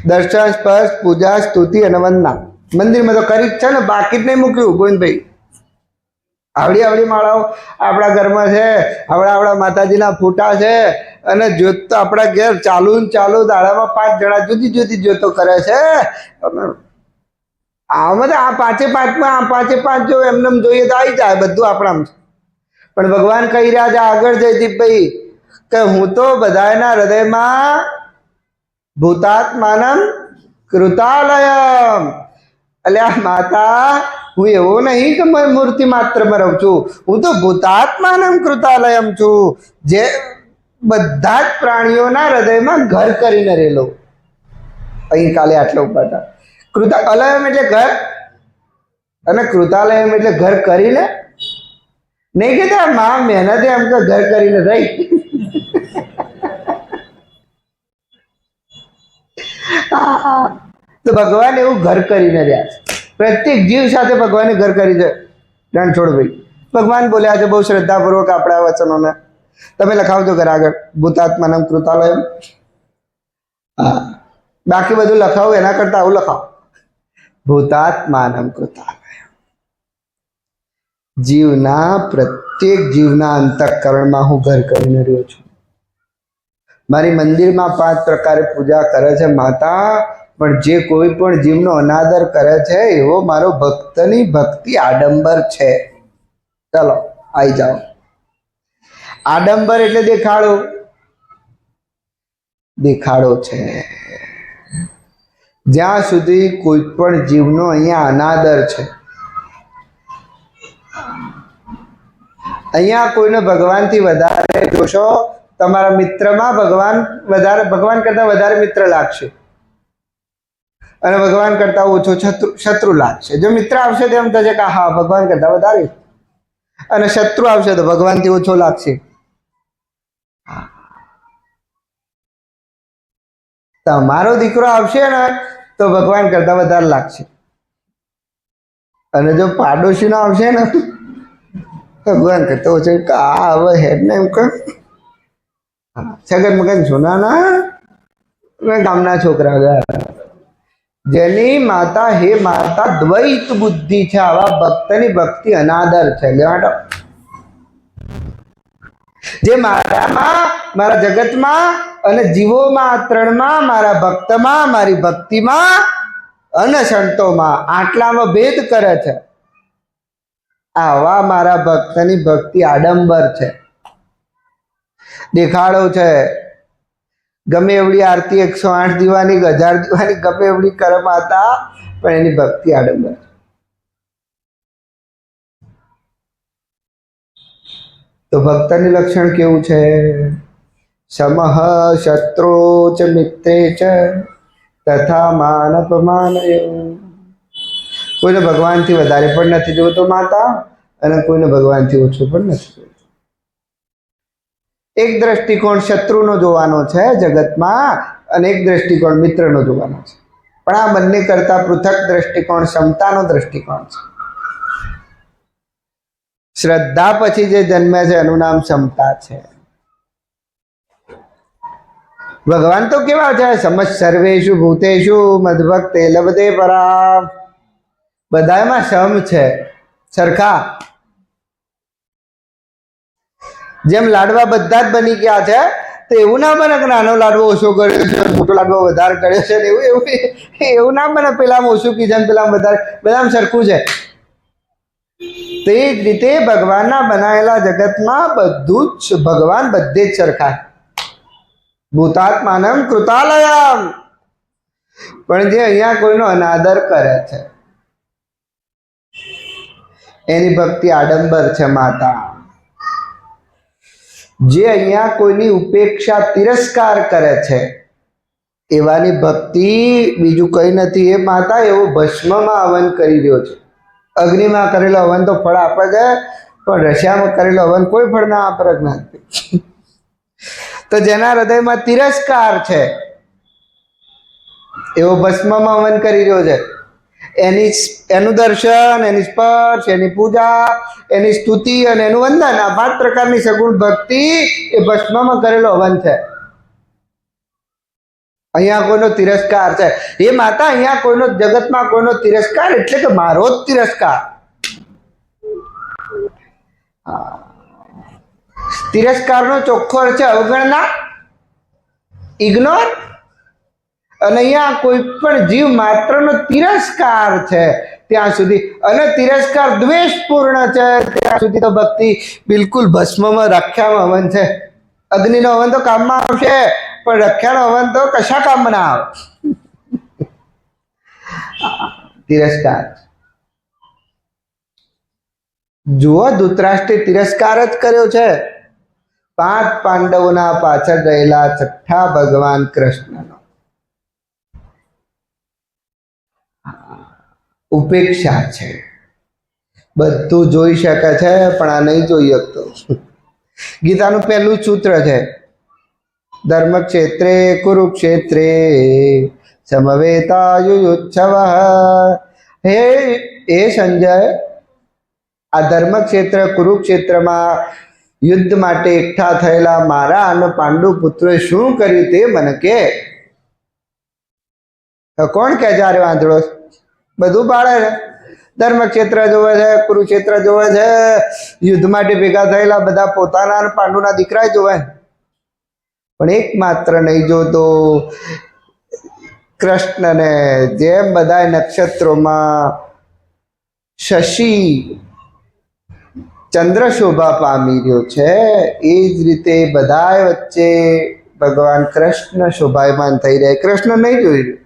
દર્શન, સ્પર્શ, પૂજા, સ્તુતિ અને વંદના મંદિરમાં તો કરી જ છે ને, બાકી જ નહીં મૂક્યું. ગોવિંદભાઈ આવડી માળાઓ આપણા ઘરમાં છે, આવડા માતાજીના ફોટા છે અને જ્યોત તો આપણા ઘેર ચાલુ દાડામાં 5 જણા જુદી જુદી જ્યોતો કરે છે. આમાં આ 5માં 5 જો એમને જોઈએ તો આવી જાય બધું આપણામાં. પણ ભગવાન કહી રહ્યા છે આગળ જયદીપભાઈ કે હું તો બધાના હૃદયમાં ભૂતાત્માનમ કૃતાલયમ, અલ્યા માતા હું એવો નહીં કે મૂર્તિ માત્રમાં રહું છું, હું તો ભૂતાત્માનમ કૃતાલયમ છું, જે બધા જ પ્રાણીઓના હૃદયમાં ઘર કરીને રહેલો. અહીં કાલે આટલો ઉભા હતા. કૃતાલયમ એટલે ઘર, અને કૃતાલયમ એટલે ઘર કરીને નહીં કહેતા માં મહેનતે એમ તો ઘર કરીને રહી. તો ભગવાન એવું ઘર કરીને રહ્યા છે. પ્રત્યેક જીવ સાથે ભગવાને ઘર કરી છે. રણછોડભાઈ ભગવાન બોલ્યા છે બહુ શ્રદ્ધાપૂર્વક આપણા વચનોને. તમે લખાવજો ઘર આગળ ભૂતાત્માનમ કૃતાલયમ. હા, બાકી બધું લખાવું એના કરતા આવું લખાવો, ભૂતાત્માનમ કૃતાલયમ. જીવના પ્રત્યેક જીવના અંતઃકરણમાં હું ઘર કરીને રહ્યો છું. મારી મંદિરમાં 5 પ્રકારે પૂજા કરે છે માતા, પણ જે કોઈ પણ જીવનો અનાદર કરે છે એવો મારો ભક્તની ભક્તિ આડંબર છે. ચાલો આવી જાઓ. આડંબર એટલે દેખાડો, દેખાડો છે. જ્યાં સુધી કોઈ પણ જીવનો અહીંયા અનાદર છે, અહીંયા કોઈને ભગવાનથી વધારે જોશો, તમારા મિત્રમાં ભગવાન કરતા વધારે મિત્ર લાગશે, અને ભગવાન કરતા ઓછો શત્રુ લાગશે. જો મિત્ર આવશે તો એમ થશે કે હા ભગવાન કરતા વધારે, અને શત્રુ આવશે તો ભગવાનથી ઓછો લાગશે. તમારો દીકરો આવશે ને તો ભગવાન કરતા વધારે લાગશે, અને જો પાડોશીનો આવશે ને ભગવાન કરતા ઓછો. આ હવે હેડ ને એમ કર સગન મગન સોનાના ગામના છોકરા ગયા, જેની માતા હે માતા દ્વૈત બુદ્ધિ છે, આવા ભક્તની ભક્તિ અનાદર છે. લેવાડો જે મારામાં, મારા જગતમાં અને જીવોમાં, ત્રણમાં, મારા ભક્તમાં, મારી ભક્તિમાં અને સંતોમાં આટલામાં ભેદ કરે છે, આવા મારા ભક્તની ભક્તિ આડંબર છે, દેખાડો છે. ગમે એવડી આરતી 108 દીવાની 1000 દીવાની ગમે એવડી કરે માતા, પણ એની ભક્તિ આડંબર. તો ભક્તની લક્ષણ કેવું છે? સમહ શત્રુ ચ મિત્રે ચ તથા માનપમાનય. કોઈને ભગવાનથી વધારે પણ નથી જોતો માતા, અને કોઈને ભગવાનથી ઓછું પણ નથી જોતો. એક દ્રષ્ટિકોણ શત્રુનો જોવાનો છે જગતમાં, અને એક દ્રષ્ટિકોણ મિત્રનો જોવાનો છે. પણ આ બંને કરતા પૃથક દ્રષ્ટિકોણ સમતાનો દ્રષ્ટિકોણ છે. શ્રદ્ધા પછી જે જન્મે છે એનું નામ સમતા છે. ભગવાન તો કેવા છે? સમજ સર્વેષુ ભૂતેષુ મદ્ભક્તે લભતે પરા. બધામાં સમ છે, સરખા. જેમ લાડવા બધા જ બની ગયા છે, તો એવું ના બને કે નાનો લાડવો ઓછો કર્યો છે, મોટો લાડવો વધારે કર્યો છે, એવું ના બને. પેલામાં ઓછું કીધું, પેલામાં વધારે, બધામાં સરખું છે. તે જ રીતે ભગવાનના બનાવેલા જગતમાં બધું જ ભગવાન બધે જ સરખા. ભૂતાત્માનમ કૃતાલયમ. પણ જે અહીંયા કોઈનો અનાદર કરે છે એની ભક્તિ આડંબર છે માતા. જે અહીંયા કોઈની ઉપેક્ષા તિરસ્કાર કરે છે એવાની ભક્તિ બીજું કઈ નથી. એ માતા એવો ભસ્મમાં હવન કરી રહ્યો છે. અગ્નિમાં કરેલો હવન તો ફળ આપે છે, પણ રશિયામાં કરેલો હવન કોઈ ફળ ના આપે નથી. તો જેના હૃદયમાં તિરસ્કાર છે એવો ભસ્મમાં હવન કરી રહ્યો છે. એનું દર્શન, એની સ્પર્શ, એની પૂજા, એની સ્તુતિ અને એનું વંદન, આ 5 પ્રકારની સગુણ ભક્તિ એ ભસ્મમાં કરેલો હવન છે. અહીંયા કોઈનો તિરસ્કાર છે. એ માતા અહીંયા કોઈનો, જગતમાં કોઈનો તિરસ્કાર એટલે કે મારો જ તિરસ્કાર. તિરસ્કારનો ચોખ્ખો અર્થ છે અવગણના, ઇગ્નોર. અને અહીંયા કોઈ પણ જીવ માત્રનો તિરસ્કાર છે ત્યાં સુધી, અને તિરસ્કાર દ્વેષપૂર્ણ છે ત્યાં સુધી તો ભક્તિ બિલકુલ ભસ્મમાં રાખ્યામાં હવન છે. અગ્નિનો હવન તો કામમાં આવશે, પણ રખ્યાનો હવન તો કશા કામમાં ના આવે. તિરસ્કાર. જુઓ, ધૃતરાષ્ટ્રે તિરસ્કાર જ કર્યો છે. 5 પાંડવોના પાછળ રહેલા છઠ્ઠા ભગવાન કૃષ્ણનો. ઉપેક્ષા છે. બધું જોઈ શકે છે, પણ આ નહીં જોઈ શકતો. ગીતાનું પહેલું સૂત્ર છે, ધર્મ ક્ષેત્રે કુરુક્ષેત્રે સમવેતાયુયુચ્છવ. હે સંજય, આ ધર્મ ક્ષેત્ર કુરુક્ષેત્રમાં યુદ્ધ માટે એકઠા થયેલા મારા અને પાંડુ પુત્રોએ શું કર્યું તે મને કે. કોણ કે જ્યારે વાંધળો બધું પાડે છે. ધર્મક્ષેત્ર જોવે છે, કુરુક્ષેત્ર જોવે છે, યુદ્ધ માટે ભેગા થયેલા બધા પોતાના અને પાંડુના દીકરા જોવે, પણ એકમાત્ર નહીં જોતો કૃષ્ણને. જેમ બધા નક્ષત્રોમાં શશી ચંદ્ર શોભા પામી રહ્યો છે, એ જ રીતે બધા વચ્ચે ભગવાન કૃષ્ણ શોભાયમાન થઈ રહ્યા. કૃષ્ણ નહીં જોઈ રહ્યું,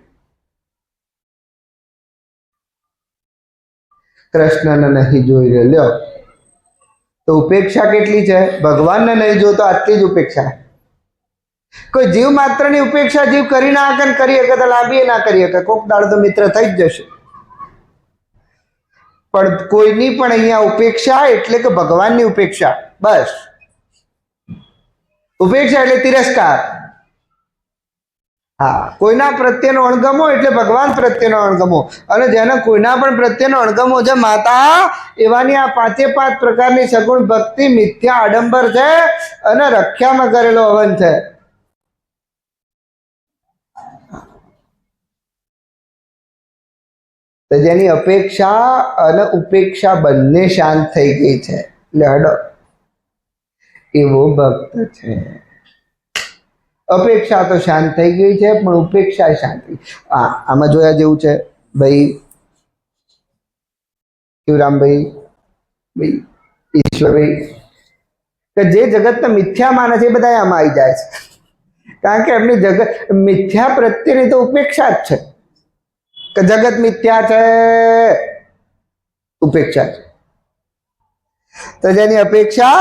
કૃષ્ણને નહીં જોઈ રહ્યો. લ્યો, તો ઉપેક્ષા કેટલી છે? ભગવાનને નહીં જોતો આટલી જ ઉપેક્ષા. કોઈ જીવ માત્રની ઉપેક્ષા જીવ કરી ના શકે, કરી શકે તો લાંબી ના કરી શકે. કોક દાડો તો મિત્ર થઈ જ જશે, પણ કોઈની પણ અહીંયા ઉપેક્ષા એટલે કે ભગવાનની ઉપેક્ષા. બસ, ઉપેક્ષા એટલે તિરસ્કાર. હા, કોઈના પ્રત્યેનો અણગમો એટલે ભગવાન પ્રત્યેનો અણગમો. અને જેને કોઈના પણ પ્રત્યેનો અણગમો છે માતા, એવાની આ 5 પ્રકારની સગુણ ભક્તિ મિથ્યા આડંબર છે અને રખ્યામાં કરેલો હવન છે. તો જેની અપેક્ષા અને ઉપેક્ષા બંને શાંત થઈ ગઈ છે, એટલે હડો એવો ભક્ત છે. અપેક્ષા તો શાંત થઈ ગઈ છે, પણ ઉપેક્ષા શાંતિ. આમાં જોયા જેવું છે ભાઈ શિવરામભાઈ, ભાઈ ઈશ્વરભાઈ, કે જે જગતને મિથ્યા માને છે એ બધા આમાં આવી જાય છે. કારણ કે એમની જગત મિથ્યા પ્રત્યેની તો ઉપેક્ષા જ છે, કે જગત મિથ્યા છે, ઉપેક્ષા છે. તો જેની અપેક્ષા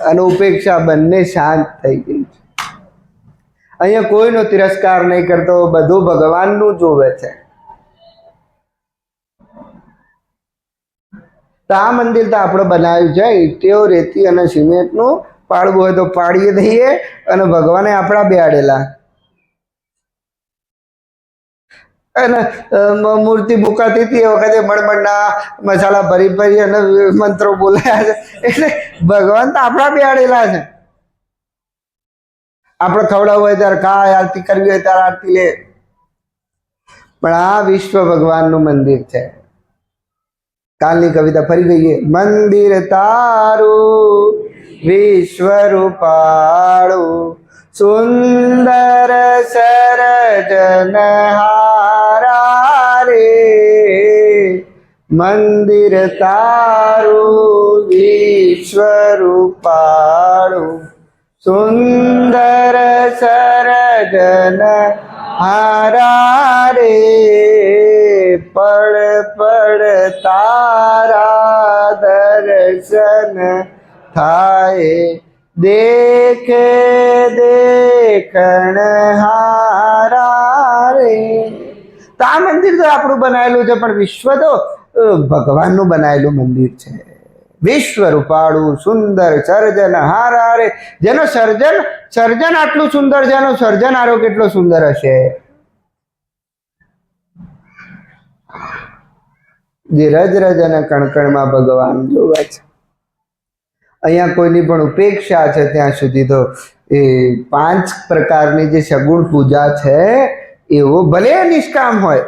અને ઉપેક્ષા બંને શાંત થઈ ગઈ છે. અહીંયા કોઈનો તિરસ્કાર નહીં કરતો, બધું ભગવાનનું જોવે છે. તો આ મંદિર તો આપણે બનાવ્યું છે ઈટેઓ, રેતી અને સિમેન્ટનું. પાડવું હોય તો પાડીએ દઈએ, અને ભગવાને આપણા બેહાડેલા. અને મૂર્તિ મુકાતી હતી એ વખતે મણમણના મસાલા ભરી ભરી અને મંત્રો બોલાયા છે. એટલે ભગવાન તો આપણા બેહાડેલા છે. આપણે ખવડાવવું હોય ત્યારે ખાય, આરતી કરવી હોય ત્યારે આરતી લે. પણ આ વિશ્વ ભગવાનનું મંદિર છે. કાલની કવિતા ફરી ગઈએ. મંદિર તારું વિશ્વ રૂપાળું, સુંદર સર્જનહારા રે. મંદિર તારું વિશ્વ રૂપાળું, સુંદર સર્જન હારા રે. પળ પળ તારા દર્શન થાય, દેખે દેખણ હારા રે. તો આ મંદિર તો આપણું બનાવેલું છે, પણ વિશ્વ તો ભગવાનનું બનાવેલું મંદિર છે. વિશ્વ રૂપાળું, સુંદર સર્જન હારા રે. જેનો સર્જન આટલું સુંદર છે, એનો સર્જનારો કેટલો સુંદર હશે. જે રજ રજ અને કણકણમાં ભગવાન જોવે છે. અહીંયા કોઈની પણ ઉપેક્ષા છે ત્યાં સુધી તો એ 5 પ્રકારની જે સગુણ પૂજા છે, એવો ભલે નિષ્કામ હોય,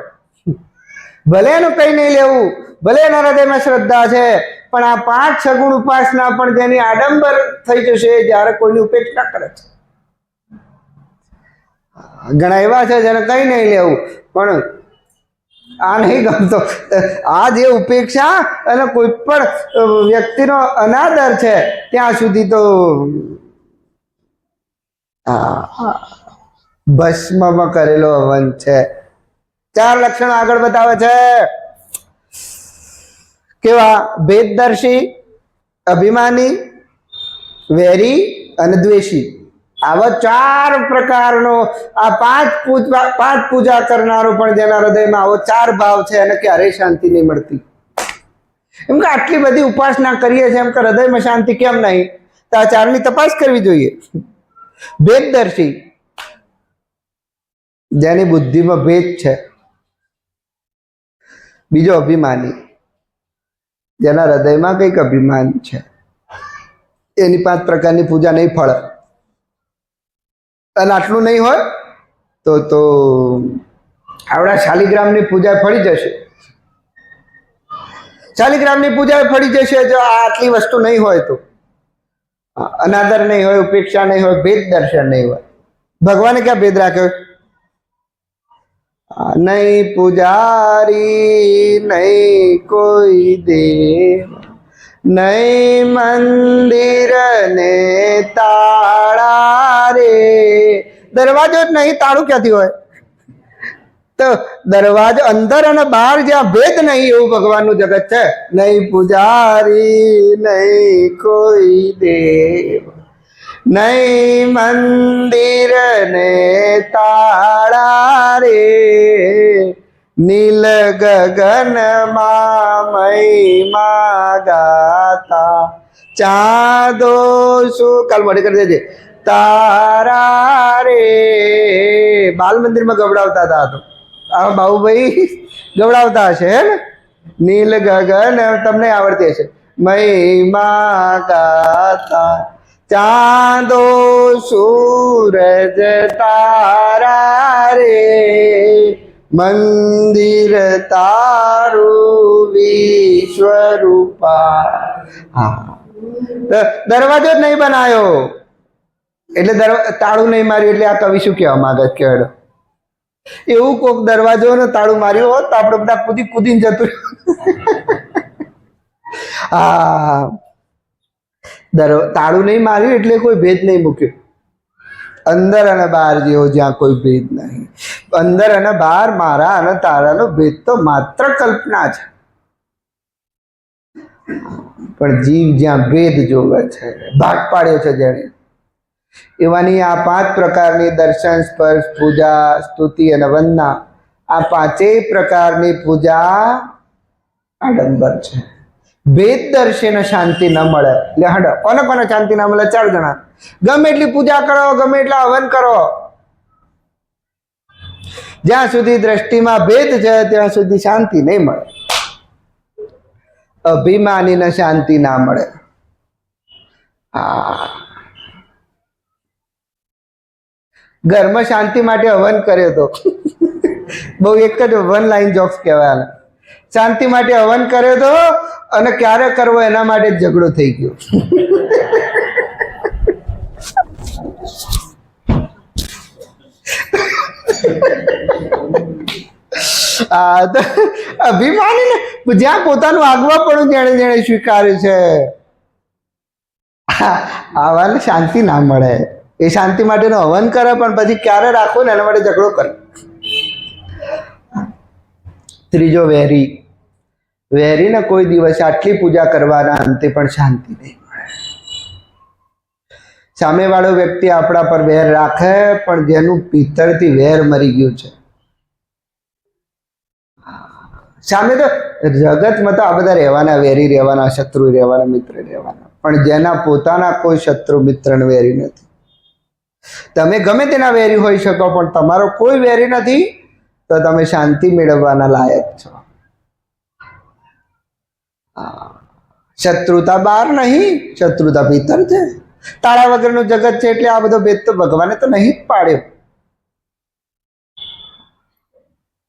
ભલે એનું કંઈ નહીં લેવું, ભલે એના હૃદયમાં શ્રદ્ધા છે, પણ આ 5 સગુણ ઉપાસના પણ જેની આડંબર થઈ જશે જ્યારે કોઈની ઉપેક્ષા કરે છે. ઘણા એવા છે જેને કંઈ નહીં લેવું, પણ આ નહીં ગમતો. આ જે ઉપેક્ષા અને કોઈ પણ વ્યક્તિનો અનાદર છે ત્યાં સુધી તો હા, ભસ્મમાં કરેલો હવન છે. 4 લક્ષણ આગળ બતાવે છે. કેવા? ભેદદર્શી, અભિમાની, વેરી અને દ્વેષી. આવા 4 પ્રકારનો આ પાંચ પૂજા કરનારો પણ જેના હૃદયમાં આવો 4 ભાવ છે એને ક્યારેય શાંતિ નહીં મળતી. એમ કે આટલી બધી ઉપાસના કરીએ છીએ, એમ કે હૃદયમાં શાંતિ કેમ નહીં? તો આ 4ની તપાસ કરવી જોઈએ. ભેદદર્શી, જેની બુદ્ધિમાં ભેદ છે. બીજો અભિમાની, જેના હૃદયમાં કંઈક અભિમાન છે, એની 5 પ્રકારની પૂજા નહીં ફળે. અને આટલું નહીં હોય તો આવડા શાલિગ્રામની પૂજા ફળી જશે. શાલિગ્રામની પૂજા ફળી જશે જો આટલી વસ્તુ નહીં હોય તો. અનાદર નહીં હોય, ઉપેક્ષા નહીં હોય, ભેદ દર્શન નહીં હોય. ભગવાને ક્યાં ભેદ રાખ્યો? નહીં પૂજારી, નહીં કોઈ દેવ, નહીં મંદિર ને તાળા રે. દરવાજો જ નહીં, તાળું ક્યાંથી હોય? તો દરવાજો અંદર અને બહાર જ્યાં ભેદ નહીં એવું ભગવાનનું જગત છે. નહીં પૂજારી, નહીં કોઈ દેવ, નહીં મંદિર ને તાળા રે. નીલ ગગન માં મહિમા ગાતા, ચાંદો શું કાલ મોડે કરી દેજે તારા રે. બાલ મંદિરમાં ગવડાવતા હતા. તો આ બાબુભાઈ ગવડાવતા હશે હે ને? નીલ ગગન તમને આવડતી હશે. મહિમા ગાતા, ચાંદો સૂરજ તારા રે. મંદિર તારું વિશ્વરૂપા. હા, દરવાજો જ નહીં બનાવ્યો એટલે તાળું નહીં માર્યું એટલે આ કવિ શું કહેવા માંગે કેળો? એવું કોક દરવાજો ને તાળું માર્યું હોત તો આપણે બધા કૂદીને જતું. હા, તાળું નહીં માર્યું એટલે કોઈ ભેદ નહીં મૂક્યો. અંદર અને બહાર જેવો જ્યાં કોઈ ભેદ નહીં. અંદર અને બહાર મારા અને તારાનો ભેદ તો માત્ર કલ્પના છે. પણ જીવ જ્યાં ભેદ જોવે છે, ભાગ પાડ્યો છે જેણે, એવાની આ 5 પ્રકારની દર્શન, સ્પર્શ, પૂજા, સ્તુતિ અને વંદના, આ 5 પ્રકારની પૂજા આડંબર છે. ભેદ દર્શને શાંતિ ન મળે. એટલે હડો કોને કોને શાંતિ ના મળે? 4 જણા. ગમે એટલી પૂજા કરો, ગમે એટલા હવન કરો, જ્યાં સુધી દ્રષ્ટિમાં ભેદ છે ત્યાં સુધી શાંતિ નહીં મળે. અભિમાનીને શાંતિ ના મળે. ઘરમાં શાંતિ માટે હવન કર્યો તો બહુ એક જ 1 લાઈન જોક્સ કહેવાય. શાંતિ માટે હવન કર્યો તો અને ક્યારે કરવો એના માટે ઝઘડો થઈ ગયો. અભિમાની ને જ્યાં પોતાનું આગવા પણ જેણે જેણે સ્વીકાર્યું છે, આવાને શાંતિ ના મળે. એ શાંતિ માટેનો હવન કરે પણ પછી ક્યારે રાખવું ને એના માટે ઝઘડો કરે. ત્રીજો વેરી. વેરીને કોઈ દિવસ આટલી પૂજા કરવાના અંતે પણ શાંતિ નહીં મળે. સામેવાળો વ્યક્તિ આપણા પર વેર રાખે પણ જેનું પિત્તળથી વેર મરી ગયું છે. સામે તો જગતમાં તો આ બધા રહેવાના, વેરી રહેવાના, શત્રુ રહેવાના, મિત્ર રહેવાના, પણ જેના પોતાના કોઈ શત્રુ મિત્ર વેરી નથી. તમે ગમે તેના વેરી હોઈ શકો પણ તમારો કોઈ વેરી નથી તો તમે શાંતિ મેળવવાના લાયક છો. શત્રુતા બહાર નહીં, શત્રુતા ભીતર છે. તાળા વગરનું જગત છે એટલે આ બધો ભેદ તો ભગવાને તો નહીં જ પાડ્યો.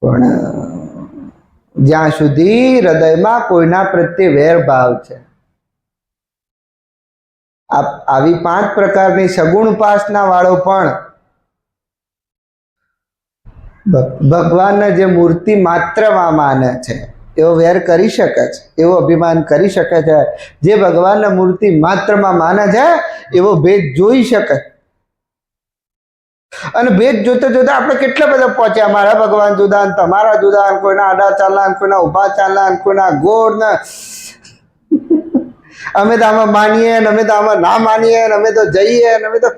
પણ જ્યાં સુધી હૃદયમાં કોઈના પ્રત્યે વેર ભાવ છે, આવી 5 પ્રકારની સગુણ ઉપાસના વાળો પણ ભગવાનને જે મૂર્તિ માત્રમાં માને છે એવો વેર કરી શકે છે, એવો અભિમાન કરી શકે છે. જે ભગવાનને મૂર્તિ માત્રમાં માને છે એવો ભેદ જોઈ શકે. અને ભેદ જોતા જોતા આપણે કેટલા બધા પહોંચ્યા. મારા ભગવાન જુદા ને તમારા જુદા, કોઈના આડા ચાલના, કોઈના ઊભા ચાલના, કોઈના ગોળ ને અમે તો આમાં માનીએ ને અમે તો આમાં ના માનીએ ને અમે તો જઈએ ને અમે તો.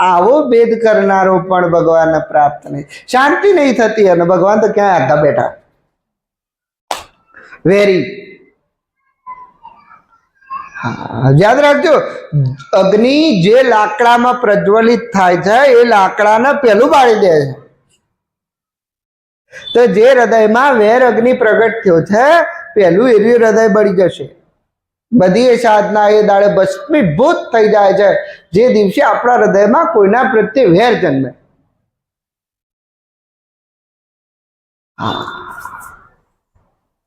આવો ભેદ કરનારો પણ ભગવાનને પ્રાપ્ત નહીં. શાંતિ નહીં થતી અને ભગવાન તો ક્યાં આગા બેઠા વેરી. યાદ રાખજો, અગ્નિ જે લાકડામાં પ્રજ્વલિત થાય છે એ લાકડાને પેલું બાળી દે છે. તો જે હૃદયમાં વેર અગ્નિ પ્રગટ થયો છે પેલું એનું હૃદય બળી જશે. બધી એ સાધના એ દાડે ભસ્મીભૂત થઈ જાય છે જે દિવસે આપણા હૃદયમાં કોઈના પ્રત્યે વેર જન્મે.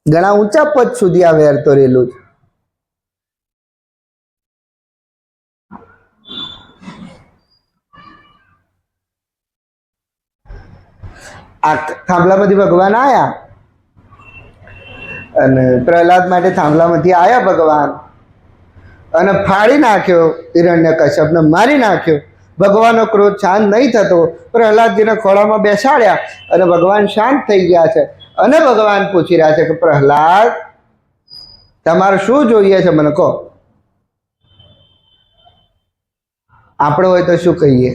ઘણા ઊંચા પદ સુધી આ વેર તો રહેલું છે. આ થાંભલામાંથી ભગવાન આયા અને પ્રહલાદ માટે થાંભલામાંથી આયા ભગવાન અને ફાડી નાખ્યો. હિરણ્યકશ્યપને મારી નાખ્યો. ભગવાનનો ક્રોધ શાંત નહીં થતો. પ્રહલાદજીને ખોળામાં બેસાડ્યા અને ભગવાન શાંત થઈ ગયા છે. અને ભગવાન પૂછી રહ્યા છે કે પ્રહલાદ તમારે શું જોઈએ છે મને કહો. આપણે હોય તો શું કહીએ?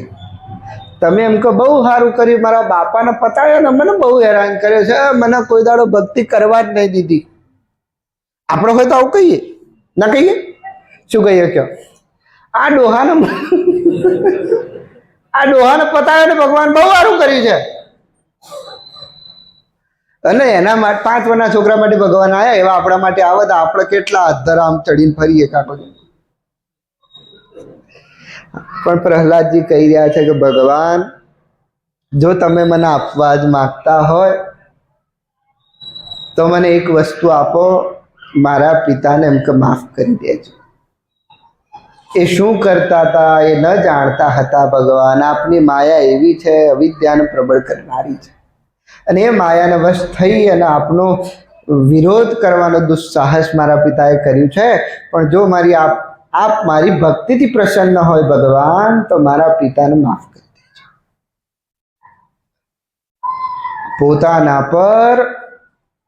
તમે એમ કહો બહુ સારું કર્યું, મારા બાપાને પતાવ્યો ને મને બહુ હેરાન કર્યો છે, મને કોઈ દાડો ભક્તિ કરવા જ નહીં દીધી. આપણે હોય તો આવું કહીએ ના કહીએ? શું કહીએ કયો? આ ડોહાને પતાવ્યો ને ભગવાન બહુ સારું કર્યું છે. અને એના માટે 5 વર્ષના છોકરા માટે ભગવાન આવ્યા, એવા આપણા માટે આવે તો આપણે કેટલા અધરામ ચડીને ફરીએ કાકો. પણ પ્રહલાદજી કહી રહ્યા છે કે ભગવાન જો તમે મને આપવા જ માંગતા હોય તો મને એક વસ્તુ આપો, મારા પિતાને એમ કે માફ કરી દેજો. એ શું કરતા હતા એ ન જાણતા હતા ભગવાન. આપની માયા એવી છે, અવિદ્યાને પ્રબળ કરનારી છે અને એ માયાને વશ થઈ અને આપનો વિરોધ કરવાનો દુસ્સાહસ મારા પિતાએ કર્યું છે. પણ જો મારી આપ મારી ભક્તિથી પ્રસન્ન હોય ભગવાન તો મારા પિતાને માફ કરી દેજો. પોતાના પર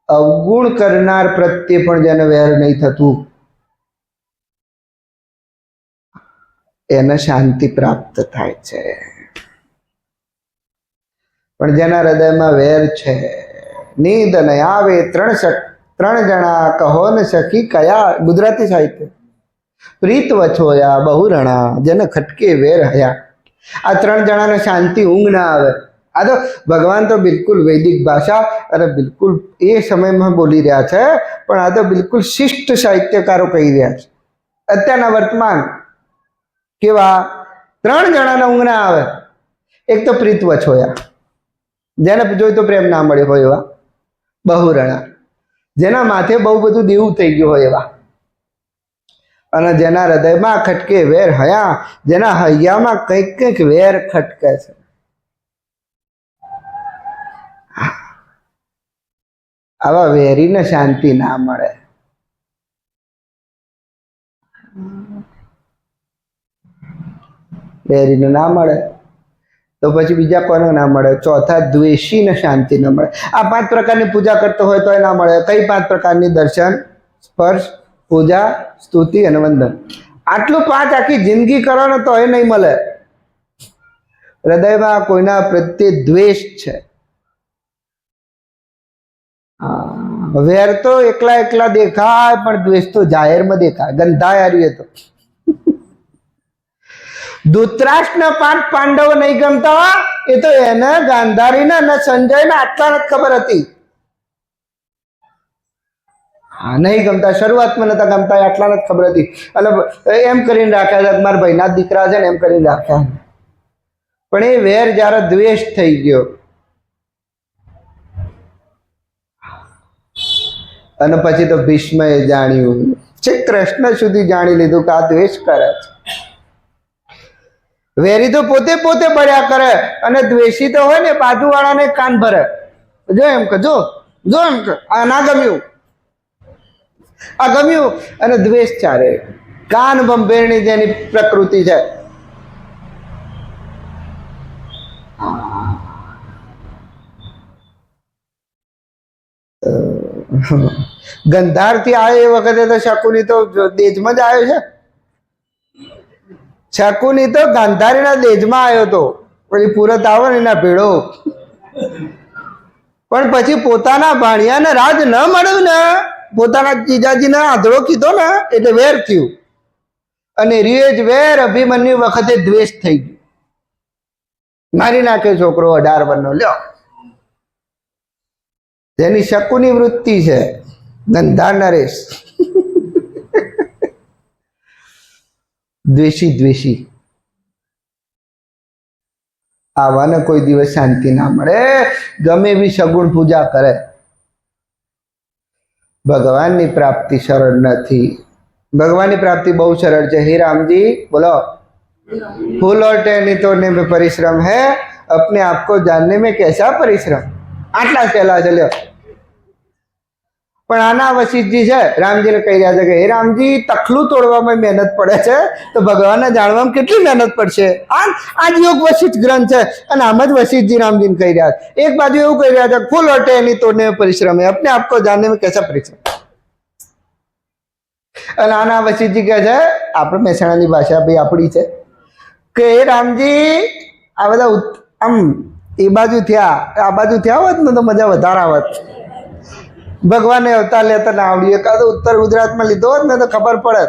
અવગુણ કરનાર પ્રત્યે પણ જેને વેર નહીં થતું એને શાંતિ પ્રાપ્ત થાય છે. પણ જેના હૃદયમાં વેર છે, નીંદ નહીં આવે 3 જણા કહો ને સખી કયા. ગુજરાતી સાહિત્ય. પ્રીત વછોયા બહુ રણા જેને ખટકે વેર હયા. આ 3 જણાને શાંતિ ઊંઘ ના આવે. આ તો ભગવાન તો બિલકુલ વૈદિક ભાષા અને બિલકુલ એ સમયમાં બોલી રહ્યા છે, પણ આ તો બિલકુલ શિષ્ટ સાહિત્યકારો કહી રહ્યા છે. અત્યારના વર્તમાન કેવા 3 જણાને ઊંઘ ના આવે. એક તો પ્રીત વછોયા, જેને જોઈ તો પ્રેમ ના મળ્યો હોય એવા. બહુરણા, જેના માથે બહુ બધું દેવું થઈ ગયું હોય એવા. અને જેના હૃદયમાં ખટકે વેર હયા, જેના હૈયામાં કંઈક કંઈક વેર ખટકે છે. આવા વેરીને શાંતિ ના મળે. વેરીને ના મળે તો પછી બીજા કોને ના મળે? ચોથા દ્વેષીને શાંતિ ન મળે. આ 5 પ્રકારની પૂજા કરતો હોય તો એ ના મળે. કઈ 5 પ્રકારની? દર્શન, સ્પર્શ, પૂજા, સ્તુતિ અને વંદન. આટલું 5 આખી જિંદગી કરો ને તો એ નહીં મળે. હૃદયમાં કોઈના પ્રત્યે દ્વેષ છે. વેર તો એકલા એકલા દેખાય પણ દ્વેષ તો જાહેરમાં દેખાય. ગંધાય હારી તો ધૃતરાષ્ટ્રના 5 પાંડવો નહીં ગમતા, એ તો એને ગાંધારીને અને સંજયને આટલા નથી ખબર હતી. નહીં ગમતા, શરૂઆતમાં નતા ગમતા, આટલા નથી ખબર હતી. અને એમ કરીને રાખ્યા છે મારા ભાઈના દીકરા છે ને એમ કરીને રાખ્યા. પણ એ વેર જ્યારે દ્વેષ થઈ ગયો અને પછી તો ભીષ્મએ જાણ્યું, શ્રી કૃષ્ણ સુધી જાણી લીધું કે આ દ્વેષ કરે છે. વેરી તો પોતે બળ્યા કરે અને દ્વેષી તો હોય ને બાજુવાળાને કાન ભરે. જો એમ કે જો એમ કે આ ના ગમ્યું, આ ગમ્યું, અને દ્વેષ ચારે. કાન બંભેરણી જેની પ્રકૃતિ છે. ગંધારથી આવે એ વખતે તો શકુની તો દેજમાં જ આવ્યો છે. શકુની તો ગાંધારીના દેજમાં આવ્યો હતો, પછી પુરત આવે ને એના ભેળો. પણ પછી પોતાના ભાણિયાને રાજ ન મળ્યું ને, પોતાના જીજાજીને આંધળો કીધો ને એટલે વેર થયું, અને રીએજ વેર અભિમન્યુ વખતે દ્વેષ થઈ ગયો, મારી નાખ્યો છોકરો 18 વર્ષનો. લ્યો, જેની શકુની વૃત્તિ છે, ગંધાર નરેશ. દ્વેષી દ્વેષી આવાને કોઈ દિવસ શાંતિ ના મળે, ગમે એવી સગુણ પૂજા કરે. ભગવાનની પ્રાપ્તિ સરળ નથી. ભગવાનની પ્રાપ્તિ બહુ સરળ છે. હે રામજી બોલો, फूल और टहनी तोड़ने में परिश्रम है, अपने आप को जानने में कैसा परिश्रम. आटला सहेला છે લ્યો. પણ આના વશિષ્ઠજી છે, રામજીને કહી રહ્યા છે કે હે રામજી, તખલું તોડવામાં મહેનત પડે છે, તો ભગવાનને જાણવામાં કેટલી મહેનત પડશે. આ જ યોગ વશિષ્ઠ ગ્રંથ છે, અને આમ જ વશિષ્ઠજી રામજીને કહી રહ્યા છે. એક બાજુ એવું કહી રહ્યા છે, ફૂલ और टहनी तोड़ने में परिश्रम है, अपने आप को जानने में कैसा परिश्रम. અને આના વશિષ્ઠજી કહે છે, આપણે મહેસાણાની ભાષા ભાઈ આપણી છે, કે હે રામજી, આ બધા આમ એ બાજુ થયા, આ બાજુ થયા હોત ને તો મજા વધારે આવત. ભગવાને અવતાર લેતા ના આવડ્યું, કાં તો ઉત્તર ગુજરાતમાં લીધો હોત ને તો ખબર પડે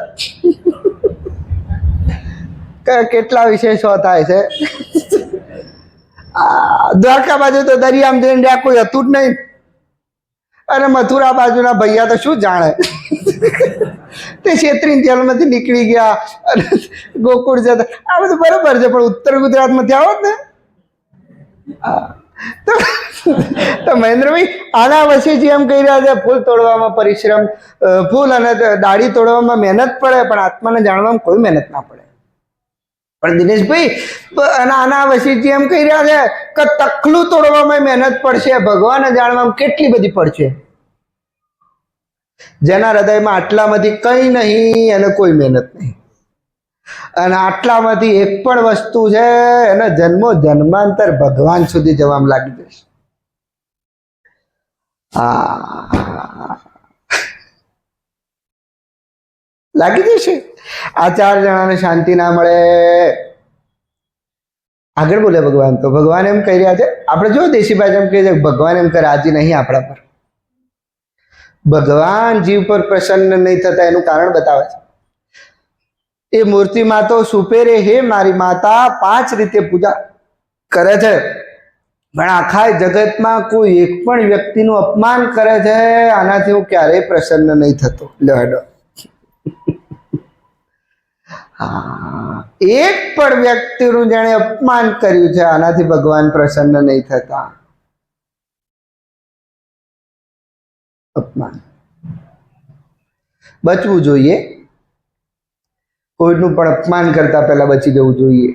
કે કેટલા વિશેષો થાય છે. દ્વારકા બાજુ તો દરિયામાં જઈને રહ્યા કોઈ હતું જ નહીં, અને મથુરા બાજુના ભૈયા તો શું જાણે, તે છેતરીને જેલમાંથી નીકળી ગયા અને ગોકુળ જતા. આ બધું બરોબર છે, પણ ઉત્તર ગુજરાતમાં થયા હોત ને તો મહેન્દ્રભાઈ, આના વશીજી એમ કહી રહ્યા છે, ફૂલ તોડવામાં પરિશ્રમ, ફૂલ અને દાઢી તોડવામાં મહેનત પડે, પણ આત્માને જાણવામાં કોઈ મહેનત ના પડે. પણ દિનેશભાઈ, આના વશીજી એમ કહી રહ્યા છે કે તખલું તોડવામાં મહેનત પડશે, ભગવાનને જાણવામાં કેટલી બધી પડશે. જેના હૃદયમાં આટલામાંથી કઈ નહીં, એને કોઈ મહેનત નહીં, અને આટલામાંથી એક પણ વસ્તુ છે એને જન્મો જન્માંતર ભગવાન સુધી જવામાં લાગી જશે. લાગી જશે. આ 4 જણાને શાંતિ ના મળે. આગળ બોલે ભગવાન, તો ભગવાન એમ કહી રહ્યા છે, આપણે જો દેશી ભાષા એમ કહે છે, ભગવાન એમ કે રાજી નહીં આપણા પર. ભગવાન જીવ પર પ્રસન્ન નહીં થતા એનું કારણ બતાવે છે. એ મૂર્તિમાં તો સુપેરે હે મારી માતા 5 રીતે પૂજા કરે છે, પણ આખા જગતમાં કોઈ એક પણ વ્યક્તિનું અપમાન કરે છે, આનાથી હું ક્યારેય પ્રસન્ન નહીં થતો. લ્યો, એક પણ વ્યક્તિનું જેણે અપમાન કર્યું છે, આનાથી ભગવાન પ્રસન્ન નહીં થતા. અપમાન બચવું જોઈએ, કોઈનું પણ અપમાન કરતા પહેલા બચી જવું જોઈએ.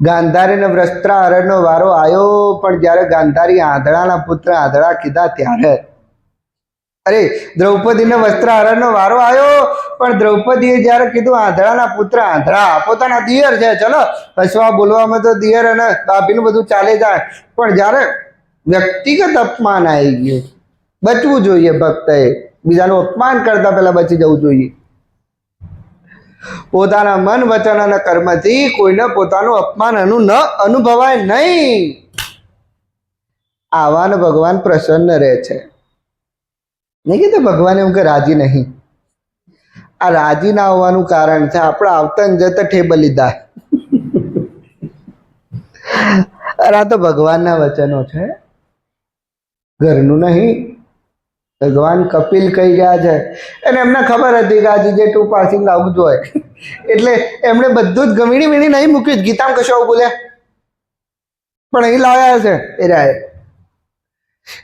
ગાંધારીને વસ્ત્રાહરણનો વારો આવ્યો, પણ જ્યારે ગાંધારી આંધળાના પુત્ર આંધળા કીધા ત્યારે, અરે દ્રૌપદીને વસ્ત્રાહરણનો વારો આવ્યો, પણ દ્રૌપદીએ જ્યારે કીધું આંધળાના પુત્ર આંધળા, પોતાના દિયર છે, ચલો હસવા બોલવામાં તો દિયર અને ભાભીનું બધું ચાલે જાય, પણ જ્યારે વ્યક્તિગત અપમાન આવી ગયું, બચવું જોઈએ. ભક્તએ બીજાનું અપમાન કરતા પહેલા બચી જવું જોઈએ. પોતાના મન, વચન અને કર્મથી કોઈને પોતાનું અપમાન અનુભવાય નહીં. આવાને ભગવાન પ્રસન્ન રહે છે. નહીં કીધું ભગવાન એમ કે રાજી નહીં. આ રાજી ના હોવાનું કારણ છે આપણે આવતા ને જતા ઠેબલ લીધા. અરે આ તો ભગવાનના વચનો છે, ઘરનું નહીં. ભગવાન કપિલ કહી ગયા છે, અને એમને ખબર હતી કે આજે જે 2 પાસિંગ આવું જ હોય, એટલે એમણે બધું જ ગમીણી વીણી નહીં મૂક્યું. ગીતામાં કશું આવું બોલ્યા, પણ અહીં લાવ્યા છે એ રાય.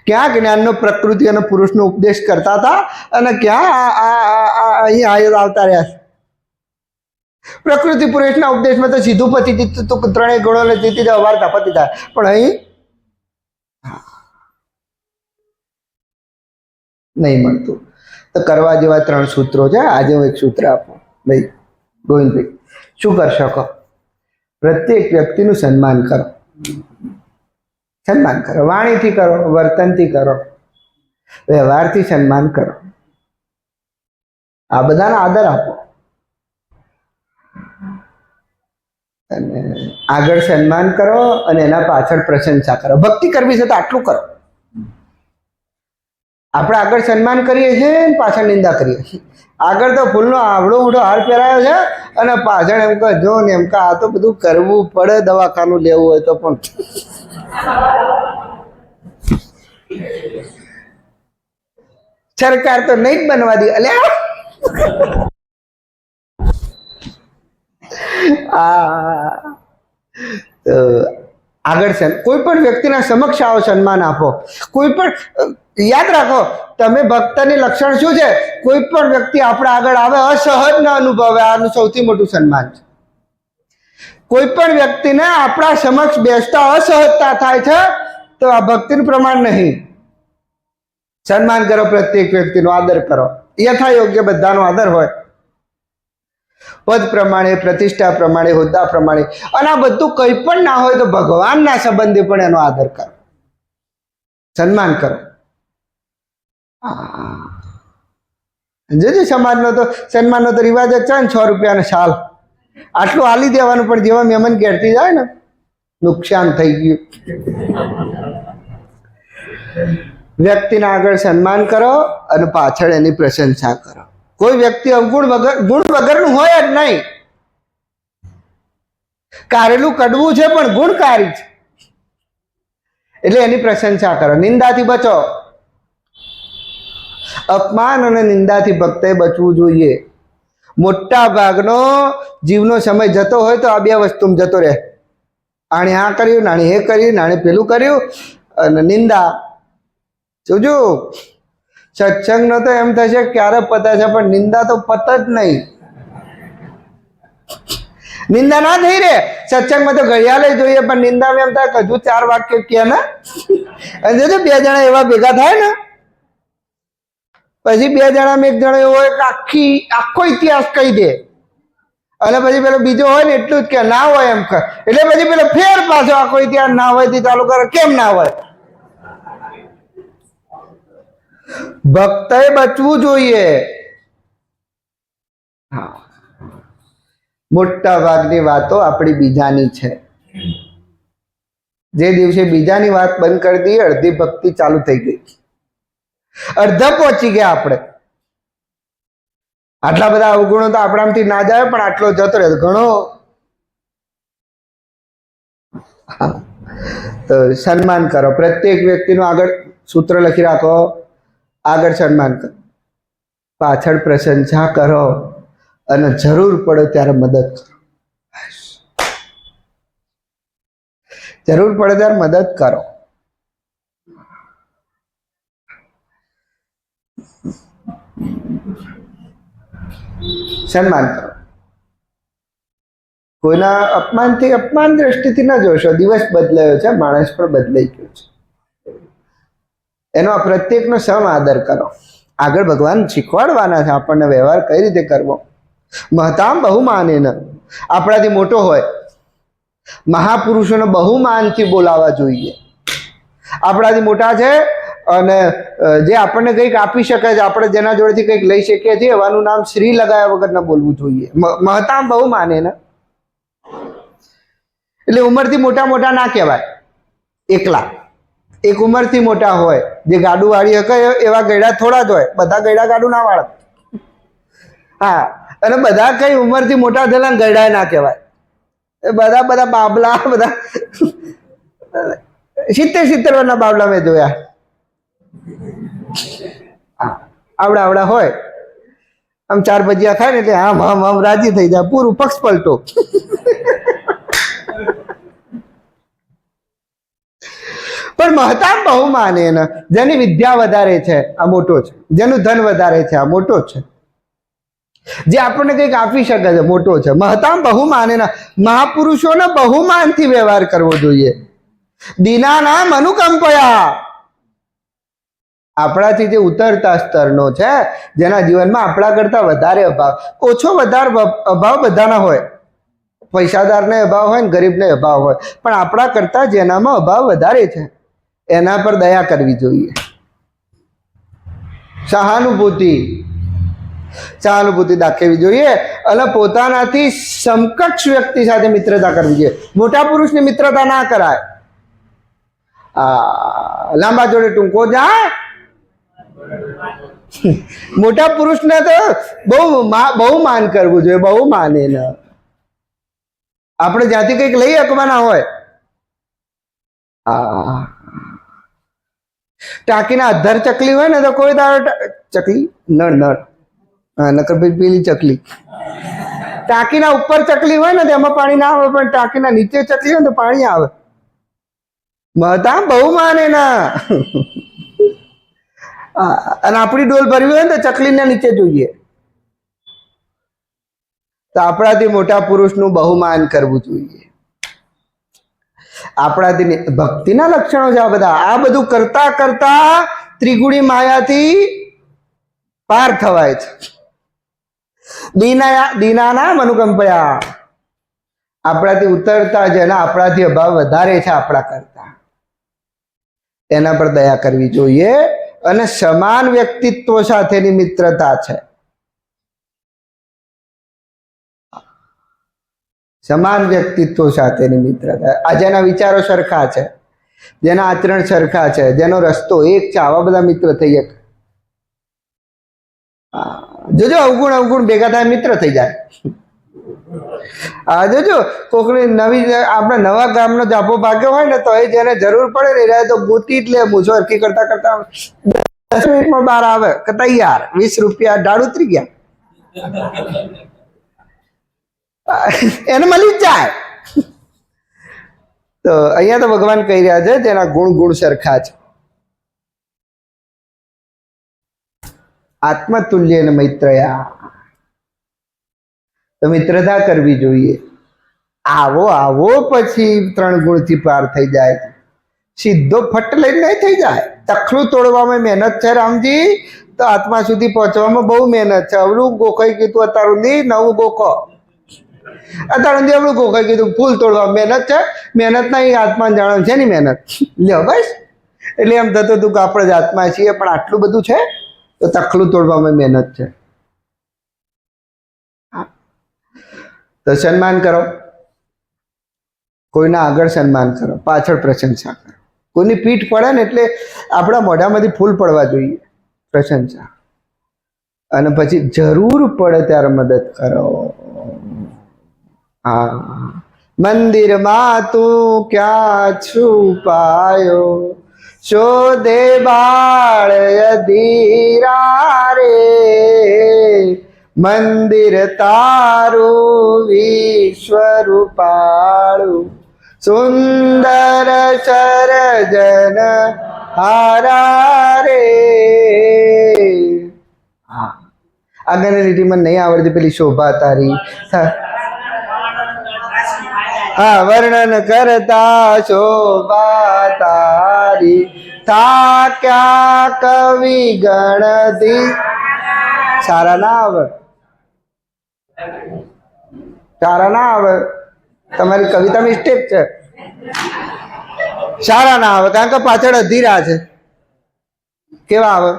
ક્યાં જ્ઞાનનો પ્રકૃતિ અને પુરુષનો ઉપદેશ કરતા હતા, અને ક્યાં અહીં આવતા રહ્યા છે. પ્રકૃતિ પુરુષના ઉપદેશમાં તો સીધું પતિ જીતતું, 3 ગુણોને જીતી જાય, વાર્તા પતિ થાય. પણ અહીં નહીં મળતું. તો કરવા જેવા 3 સૂત્રો છે. આજે હું એક સૂત્ર આપું ભાઈ ગોવિંદભાઈ, શું કરી શકો? પ્રત્યેક વ્યક્તિનું સન્માન કરો. સન્માન કરો, વાણીથી કરો, વર્તનથી કરો. વ્યવહારથી સન્માન કરો, આ બધાને આદર આપો અને આગળ સન્માન કરો અને એના પાછળ પ્રશંસા કરો. ભક્તિ કરવી છે તો આટલું કરો. આપણે આગળ સન્માન કરીએ છીએ ને પાછળ નિંદા કરીએ છીએ. આગળ તો ફૂલનો આવડો મોટો હાર પહેરાયો છે અને પાછળ એમ કહે જો ને એમ કે આ તો બધું કરવું પડે, દવાખાનું લેવું હોય તો પણ. સરકાર તો નહીં જ બનવા દે. અલ્યા આગળ કોઈ પણ વ્યક્તિના સમક્ષ આવો, સન્માન આપો. કોઈ પણ યાદ રાખો, તમે ભક્તની લક્ષણ શું છે? કોઈ પણ વ્યક્તિ આપણે આગળ આવે અસહજ ન અનુભવે, આનું સૌથી મોટું સન્માન છે. કોઈ પણ વ્યક્તિને આપણા સમક્ષ બેસતા અસહજતા થાય છે તો આ ભક્તિનું પ્રમાણ નહીં. સન્માન કરો, પ્રત્યેક વ્યક્તિનો આદર કરો. યથા યોગ્ય બધાનો આદર હોય, પદ પ્રમાણે, પ્રતિષ્ઠા પ્રમાણે, હોદ્દા પ્રમાણે. અને આ બધું કંઈ પણ ના હોય તો ભગવાનના સંબંધે પણ એનો આદર કરો, સન્માન કરો. જોજો સમાજનો તો સન્માનનો તો રિવાજ જ છે ને, 6 રૂપિયાનો શાલ આટલું આલી દેવાનું. પણ જેવા મહેમાન ઘેરથી જાય ને, નુકસાન થઈ ગયું. વ્યક્તિના આગળ સન્માન કરો અને પાછળ એની પ્રશંસા કરો. કોઈ વ્યક્તિ અવગુણ વગર, ગુણ વગરનું હોય જ નહીં. કારેલું કડવું છે પણ ગુણકારી છે, એટલે એની પ્રશંસા કરો. નિંદાથી બચો. અપમાન અને નિંદાથી ભક્તે બચવું જોઈએ. મોટા ભાગનો જીવનો સમય જતો હોય તો આ બે વસ્તુમાં જતો રહે. આણે આ કર્યું, નાણે એ કર્યું, નાણે પેલું કર્યું, અને નિંદા. જોજો સત્સંગનો તો એમ થશે ક્યારે પતે છે, પણ નિંદા તો પત જ નહીં. નિંદા ના થઈ રે. સત્સંગમાં તો ઘડિયાળે જોઈએ, પણ નિંદામાં એમ થાય કે હજુ 4 વાક્ય કે ને. અને જોજો 2 જણા એવા ભેગા થાય ને, પછી 2 જણામાં એક જણો એવો હોય કે આખો ઇતિહાસ કહી દે, અને પછી પેલો બીજો હોય ને એટલું જ કે ના હોય એમ કહે. એટલે પછી પેલો ફેર પાછો આખો ઇતિહાસ ના હોય થી ચાલુ કરે. કેમ ના હોય? ભક્તે બચવું જોઈએ. હા, મોટા ભાગની વાતો આપણી બીજાની છે. જે દિવસે બીજાની વાત બંધ કરી દઈએ, અડધી ભક્તિ ચાલુ થઈ ગઈ, અડધા પહોંચી ગયા આપણે. આટલા બધા અવગુણો તો આપણામાંથી ના જાય, પણ આટલો જતો રહે ઘણો. તો સન્માન કરો. પ્રત્યેક વ્યક્તિનું આગળ સૂત્ર લખી રાખો. આગળ સન્માન કરો, પાછળ પ્રશંસા કરો, અને જરૂર પડે ત્યારે મદદ કરો. જરૂર પડે ત્યારે મદદ કરો. સન્માન કરો. કોઈના અપમાનથી, અપમાન દ્રષ્ટિથી ન જોશો. દિવસ બદલાયો છે, માણસ પણ બદલાઈ ગયો છે. એનો આ પ્રત્યેકનો સમ આદર કરો. આગળ ભગવાન શીખવાડવાના છે આપણને વ્યવહાર કઈ રીતે કરવો. મહતામ બહુમાનેન, આપણાથી મોટો હોય, મહાપુરુષોને બહુમાનથી બોલાવવા જોઈએ. આપણાથી મોટા છે અને જે આપણને કંઈક આપી શકે છે, આપણે જેના જોડેથી કંઈક લઈ શકીએ છીએ, એવાનું નામ શ્રી લગાવ્યા વગર ન બોલવું જોઈએ. મહતામ બહુમાનેન એટલે ઉંમરથી મોટા મોટા ના કહેવાય. એકલા એક ઉંમરથી મોટા હોય, જે ગાડું વાળી શકે એવા ગયડા થોડા જ હોય. બધા ગયડા ગાડું ના વાળે. હા, અને બધા કઈ ઉંમરથી મોટા થયેલા ગયડા ના કહેવાય. બધા બાબલા, બધા 70 વર્ષના બાબલા મેં જોયા. આવડા હોય, આમ 4 ભજીયા ખાય ને એટલે આમ આમ આમ રાજી થઈ જાય, પૂરું પક્ષ પલટો. પણ મહતામ બહુમાને, જેની વિદ્યા વધારે છે આ મોટો છે, જેનું ધન વધારે છે આ મોટો છે, જે આપણને કંઈક આપી શકે છે મોટો છે. મહતામ બહુમાને, મહાપુરુષોને બહુમાનથી વ્યવહાર કરવો જોઈએ. દીનાનામ અનુકંપયા, આપણાથી જે ઉતરતા સ્તરનો છે, જેના જીવનમાં આપણા કરતા વધારે અભાવ, ઓછો વધારે અભાવ બધાના હોય. પૈસાદારને અભાવ હોય ને ગરીબને અભાવ હોય, પણ આપણા કરતા જેનામાં અભાવ વધારે છે એના પર દયા કરવી જોઈએ. સહાનુભૂતિ દાખવવી જોઈએ અને પોતાનાથી સમકક્ષ વ્યક્તિ સાથે મિત્રતા કરવી જોઈએ. મોટા પુરુષની મિત્રતા ના કરાય. લાંબા જોડે ટૂંકો જાય. મોટા પુરુષને તો બહુ માન કરવું જોઈએ, બહુ માને ને આપણે જ્યાંથી કંઈક લઈ શકવાના હોય. ટાંકીના અધર ચકલી હોય ને તો કોઈ દાડો ચકલી નળ નકર પેલી ચકલી ટાંકીના ઉપર ચકલી હોય ને તેમાં પાણી ના આવે, પણ ટાંકીના નીચે ચકલી હોય ને તો પાણી આવે. મહતા બહુ માને ના. અને આપણી ડોલ ભરવી હોય ને તો ચકલીને નીચે જોઈએ. તો આપણાથી મોટા પુરુષનું બહુમાન કરવું જોઈએ. આપણાથી ભક્તિના લક્ષણો છે આ બધા. આ બધું કરતા કરતા ત્રિગુણી માયાથી પાર થવાય છે. દીનાના અનુકંપયા, આપણાથી ઉતરતા જેના આપણાથી અભાવ વધારે છે આપણા કરતા, એના પર દયા કરવી જોઈએ. અને સમાન વ્યક્તિત્વ સાથેની મિત્રતા છે. સમાન વ્યક્તિત્વ સાથેની મિત્રતા, આ જેના વિચારો સરખા છે, જેના આચરણ સરખા છે, જેનો રસ્તો એક છે, આવા બધા મિત્ર થઈ શકે. જોજો અવગુણ ભેગા થાય મિત્ર થઈ જાય. જોજો કોકની નવી આપણે નવા ગામનો જાપો ભાગ્યો હોય ને તો એ જેને જરૂર પડે ને એ તો ગોતી જ લે. મૂછો હરકી કરતા કરતા 10 મિનિટમાં બહાર આવે કે તૈયાર, 20 રૂપિયા ડાળ ઉતરી ગયા, એને મળી જ જાય. તો અહીંયા તો ભગવાન કહી રહ્યા છે જેના ગુણ સરખા છે. આત્મતુલ્ય ને મૈત્રયા, તો મિત્રતા કરવી જોઈએ. આવો પછી 3 ગુણથી પાર થઈ જાય. સીધો ફટ લઈને નહીં થઈ જાય. તખલું તોડવામાં મહેનત છે રામજી, તો આત્મા સુધી પહોંચવામાં બહુ મહેનત છે. અવળું ગોખાઈ કીધું અત્યાર સુધી, નવું ગોખો અત્યાર સુધી અવળું ગોખાઈ કીધું. ફૂલ તોડવા મહેનત છે. મહેનત નહીં, આત્મા જાણવાનું છે ની મહેનત. લ્યો બસ. એટલે એમ થતું હતું કે આપણે જ આત્મા છીએ, પણ આટલું બધું છે તો તખલું તોડવામાં મહેનત છે. તો સન્માન કરો, કોઈના આગળ સન્માન કરો, પાછળ પ્રશંસા કરો. કોઈની પીઠ પડે ને એટલે આપણા મોઢામાંથી ફૂલ પડવા જોઈએ, પ્રશંસા. અને પછી જરૂર પડે ત્યારે મદદ કરો. મંદિરમાં તું ક્યાં છુપાયો, શોધે બાળ અધીરા રે, મંદિર તારું વિશ્વરૂપાળું, સુંદર સર્જન હારા રે. આગળની લીટી મને નહીં આવડતી, પેલી શોભા તારી. વર્ણન કરતા શોભા તારી, થાક્યા કવિ ગણધી. સારા ના આવે, તમારી કવિતા મિસ્ટેક છે. સારા ના આવે કારણ કે પાછળ અધીરા છે. કેવા આવે?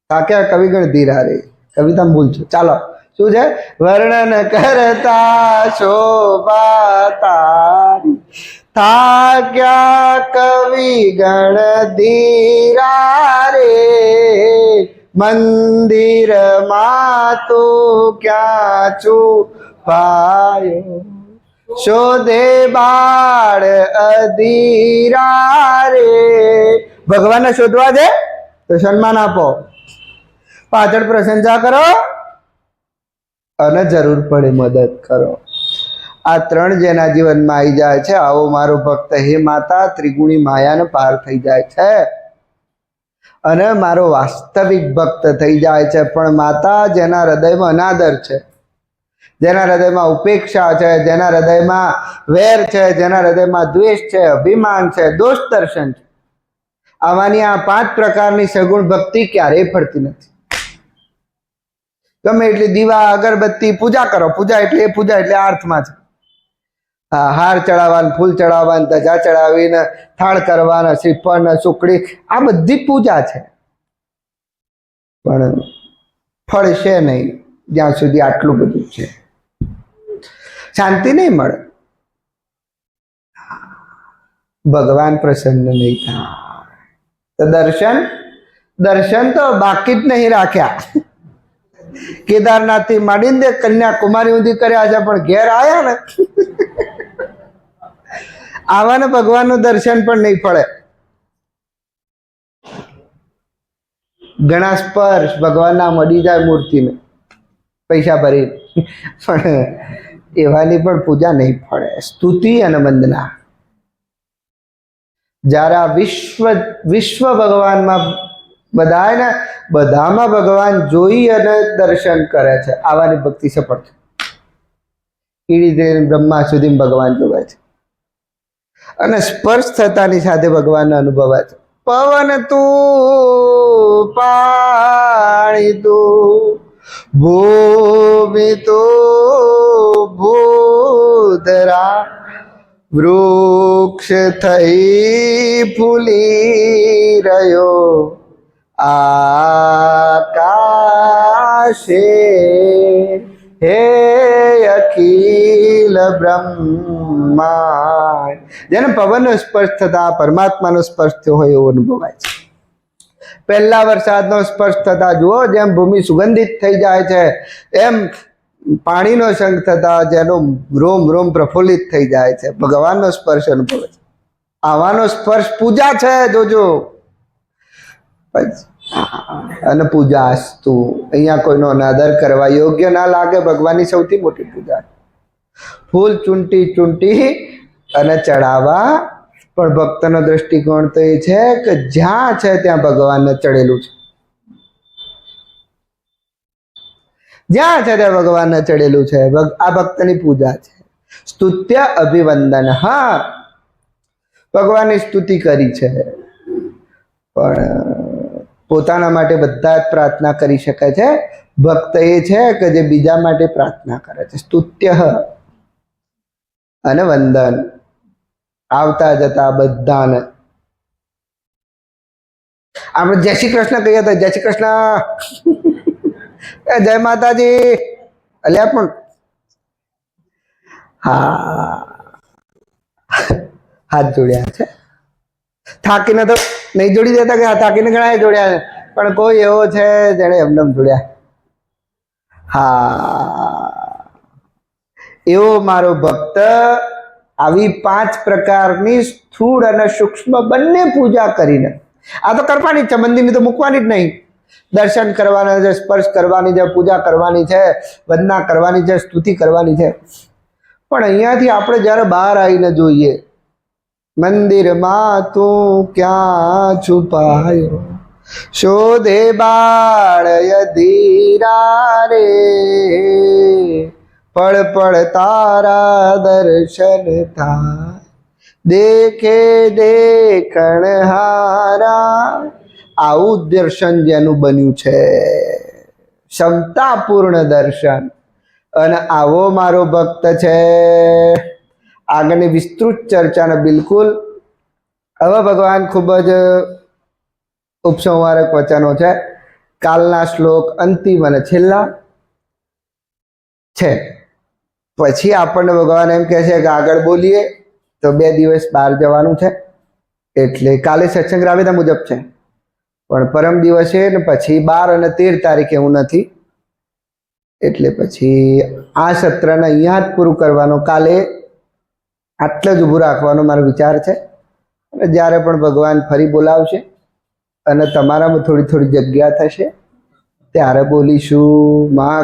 થાક્યા કવિગણ ધીરા રે, કવિતા ભૂલ છે. ચાલો શું છે? વર્ણન કરતા શોભા તારી, થાક્યા કવિ ગણ ધીરા રે, મંદિર માં તું ક્યાં છુપાયો, શોધે બાળ અધીરા રે. ભગવાનને શોધવા દે તો સન્માન આપો, પાછળ પ્રશંસા કરો અને જરૂર પડે મદદ કરો. આ 3 જેના જીવનમાં આવી જાય છે, આવો મારો ભક્ત હે માતા ત્રિગુણી માયાને પાર થઈ જાય છે અને મારો વાસ્તવિક ભક્ત થઈ જાય છે. પણ માતા જેના હૃદયમાં અનાદર છે, જેના હૃદયમાં ઉપેક્ષા છે, જેના હૃદયમાં વેર છે, જેના હૃદયમાં દ્વેષ છે, અભિમાન છે, દોષ દર્શન છે, આવાની આ 5 પ્રકારની સગુણ ભક્તિ ક્યારેય ફળતી નથી. ગમે એટલી દીવા અગરબત્તી પૂજા કરો, પૂજા એટલે આ અર્થમાં છે. હાર ચડાવવાનું, ફૂલ ચડાવવાનું, ધજા ચડાવીને થાળ કરવાના, શ્રીફળ, સુખડી, આ બધી પૂજા છે. પણ ફળશે નહીં જ્યાં સુધી આટલું બધું છે. શાંતિ નહીં મળે, ભગવાન પ્રસન્ન નહીં થાય. તો દર્શન તો બાકી જ નહીં રાખ્યા. કેદારનાથ થી માંડીને કન્યાકુમારી સુધી કર્યા છે, પણ ઘેર આવ્યા ને આવાને ભગવાનનું દર્શન પણ નહીં પડે. ઘણા સ્પર્શ ભગવાનના મળી જાય મૂર્તિને પૈસા ભરી, પણ એવાની પણ પૂજા નહીં પડે. સ્તુતિ અને વંદના. જ્યારે આ વિશ્વ ભગવાનમાં બધામાં ભગવાન જોઈ અને દર્શન કરે છે, આવાની ભક્તિ સફળ છે. કીડી બ્રહ્મા સુધી ભગવાન જોવાય છે અને સ્પર્શ થતાની સાથે ભગવાનનો અનુભવાય છે. પવન તું, પાણી તું, ભૂમિ તું, ભૂધરા, વૃક્ષ થઈ ફૂલી રહ્યો આકાશે, હે અખિલ બ્રહ્માંડ. જેને પવનનો સ્પર્શ થતા પરમાત્માનો સ્પર્શ થયો હોય એવો અનુભવાય છે. પહેલા વરસાદનો સ્પર્શ થતા જુઓ જેમ ભૂમિ સુગંધિત થઈ જાય છે, એમ પાણીનો સંગ થતા જેનો રોમ રોમ પ્રફુલ્લિત થઈ જાય છે. ભગવાનનો સ્પર્શ અનુભવે છે. આવાનો સ્પર્શ પૂજા છે, જોજો. અને પૂજા અસ્તુ, અહીંયા કોઈનો અનાદર કરવા યોગ્ય ના લાગે. ભગવાનની સૌથી મોટી પૂજા ફૂલ ચૂંટી અને ચડાવવા. પણ ભક્તનો દ્રષ્ટિકોણ તો એ છે કે જ્યાં છે ત્યાં ભગવાનને ચડેલું છે, જ્યાં છે ત્યાં ભગવાનને ચડેલું છે. આ ભક્તની પૂજા છે. સ્તુત્ય અભિવંદન. હા, ભગવાનની સ્તુતિ કરી છે, પણ પોતાના માટે બધા જ પ્રાર્થના કરી શકે છે. ભક્ત એ છે કે જે બીજા માટે પ્રાર્થના કરે છે. સ્તુત્ય અને વંદન, આવતા જતા બધાને. આપણે જય શ્રી કૃષ્ણ કહીએ તો જય શ્રી કૃષ્ણ, જય માતાજી, અલ્યા પણ હા હાથ જોડ્યા છે. થાકીને તો નહીં જોડી દેતા કે થાકીને ઘણા જોડ્યા છે, પણ કોઈ એવો છે જેને એમને જોડ્યા. હા, એવો મારો ભક્ત આવી 5 પ્રકારની સ્થૂળ અને સૂક્ષ્મ બંને પૂજા કરીને, આ તો કરવાની છે, મંદિરની તો મૂકવાની જ નહીં. દર્શન કરવાના છે, સ્પર્શ કરવાની છે, પૂજા કરવાની છે, વંદના કરવાની છે, સ્તુતિ કરવાની છે. પણ અહીંયાથી આપણે જ્યારે બહાર આવીને જોઈએ, મંદિરમાં તું ક્યાં છુપાયો, શોધે બાળય ધીરા રે, પળ પળ તારા દર્શન થાય, દેખે દેખણ હારા. આવું દર્શન જેનું બન્યું છે, ક્ષમતાપૂર્ણ દર્શન. અને આવો મારો ભક્ત છે. આગળની વિસ્તૃત ચર્ચાને બિલકુલ હવે ભગવાન ખૂબ જ ઉપસંહારક વચનો છે. કાલના શ્લોક અંતિમ અને છેલ્લા છે. પછી આપણને ભગવાન એમ કહે છે કે આગળ બોલીએ તો 2 દિવસ બહાર જવાનું છે, એટલે કાલે સત્સંગ રાબેતા મુજબ છે, પણ પરમ દિવસે ને પછી 12 અને 13 તારીખે હું નથી. એટલે પછી આ સત્રને અહીંયા જ પૂરું કરવાનો, કાલે આટલે જ ઊભું રાખવાનો મારો વિચાર છે. અને જ્યારે પણ ભગવાન ફરી બોલાવશે અને તમારામાં થોડી થોડી જગ્યા થશે ત્યારે બોલીશું. માં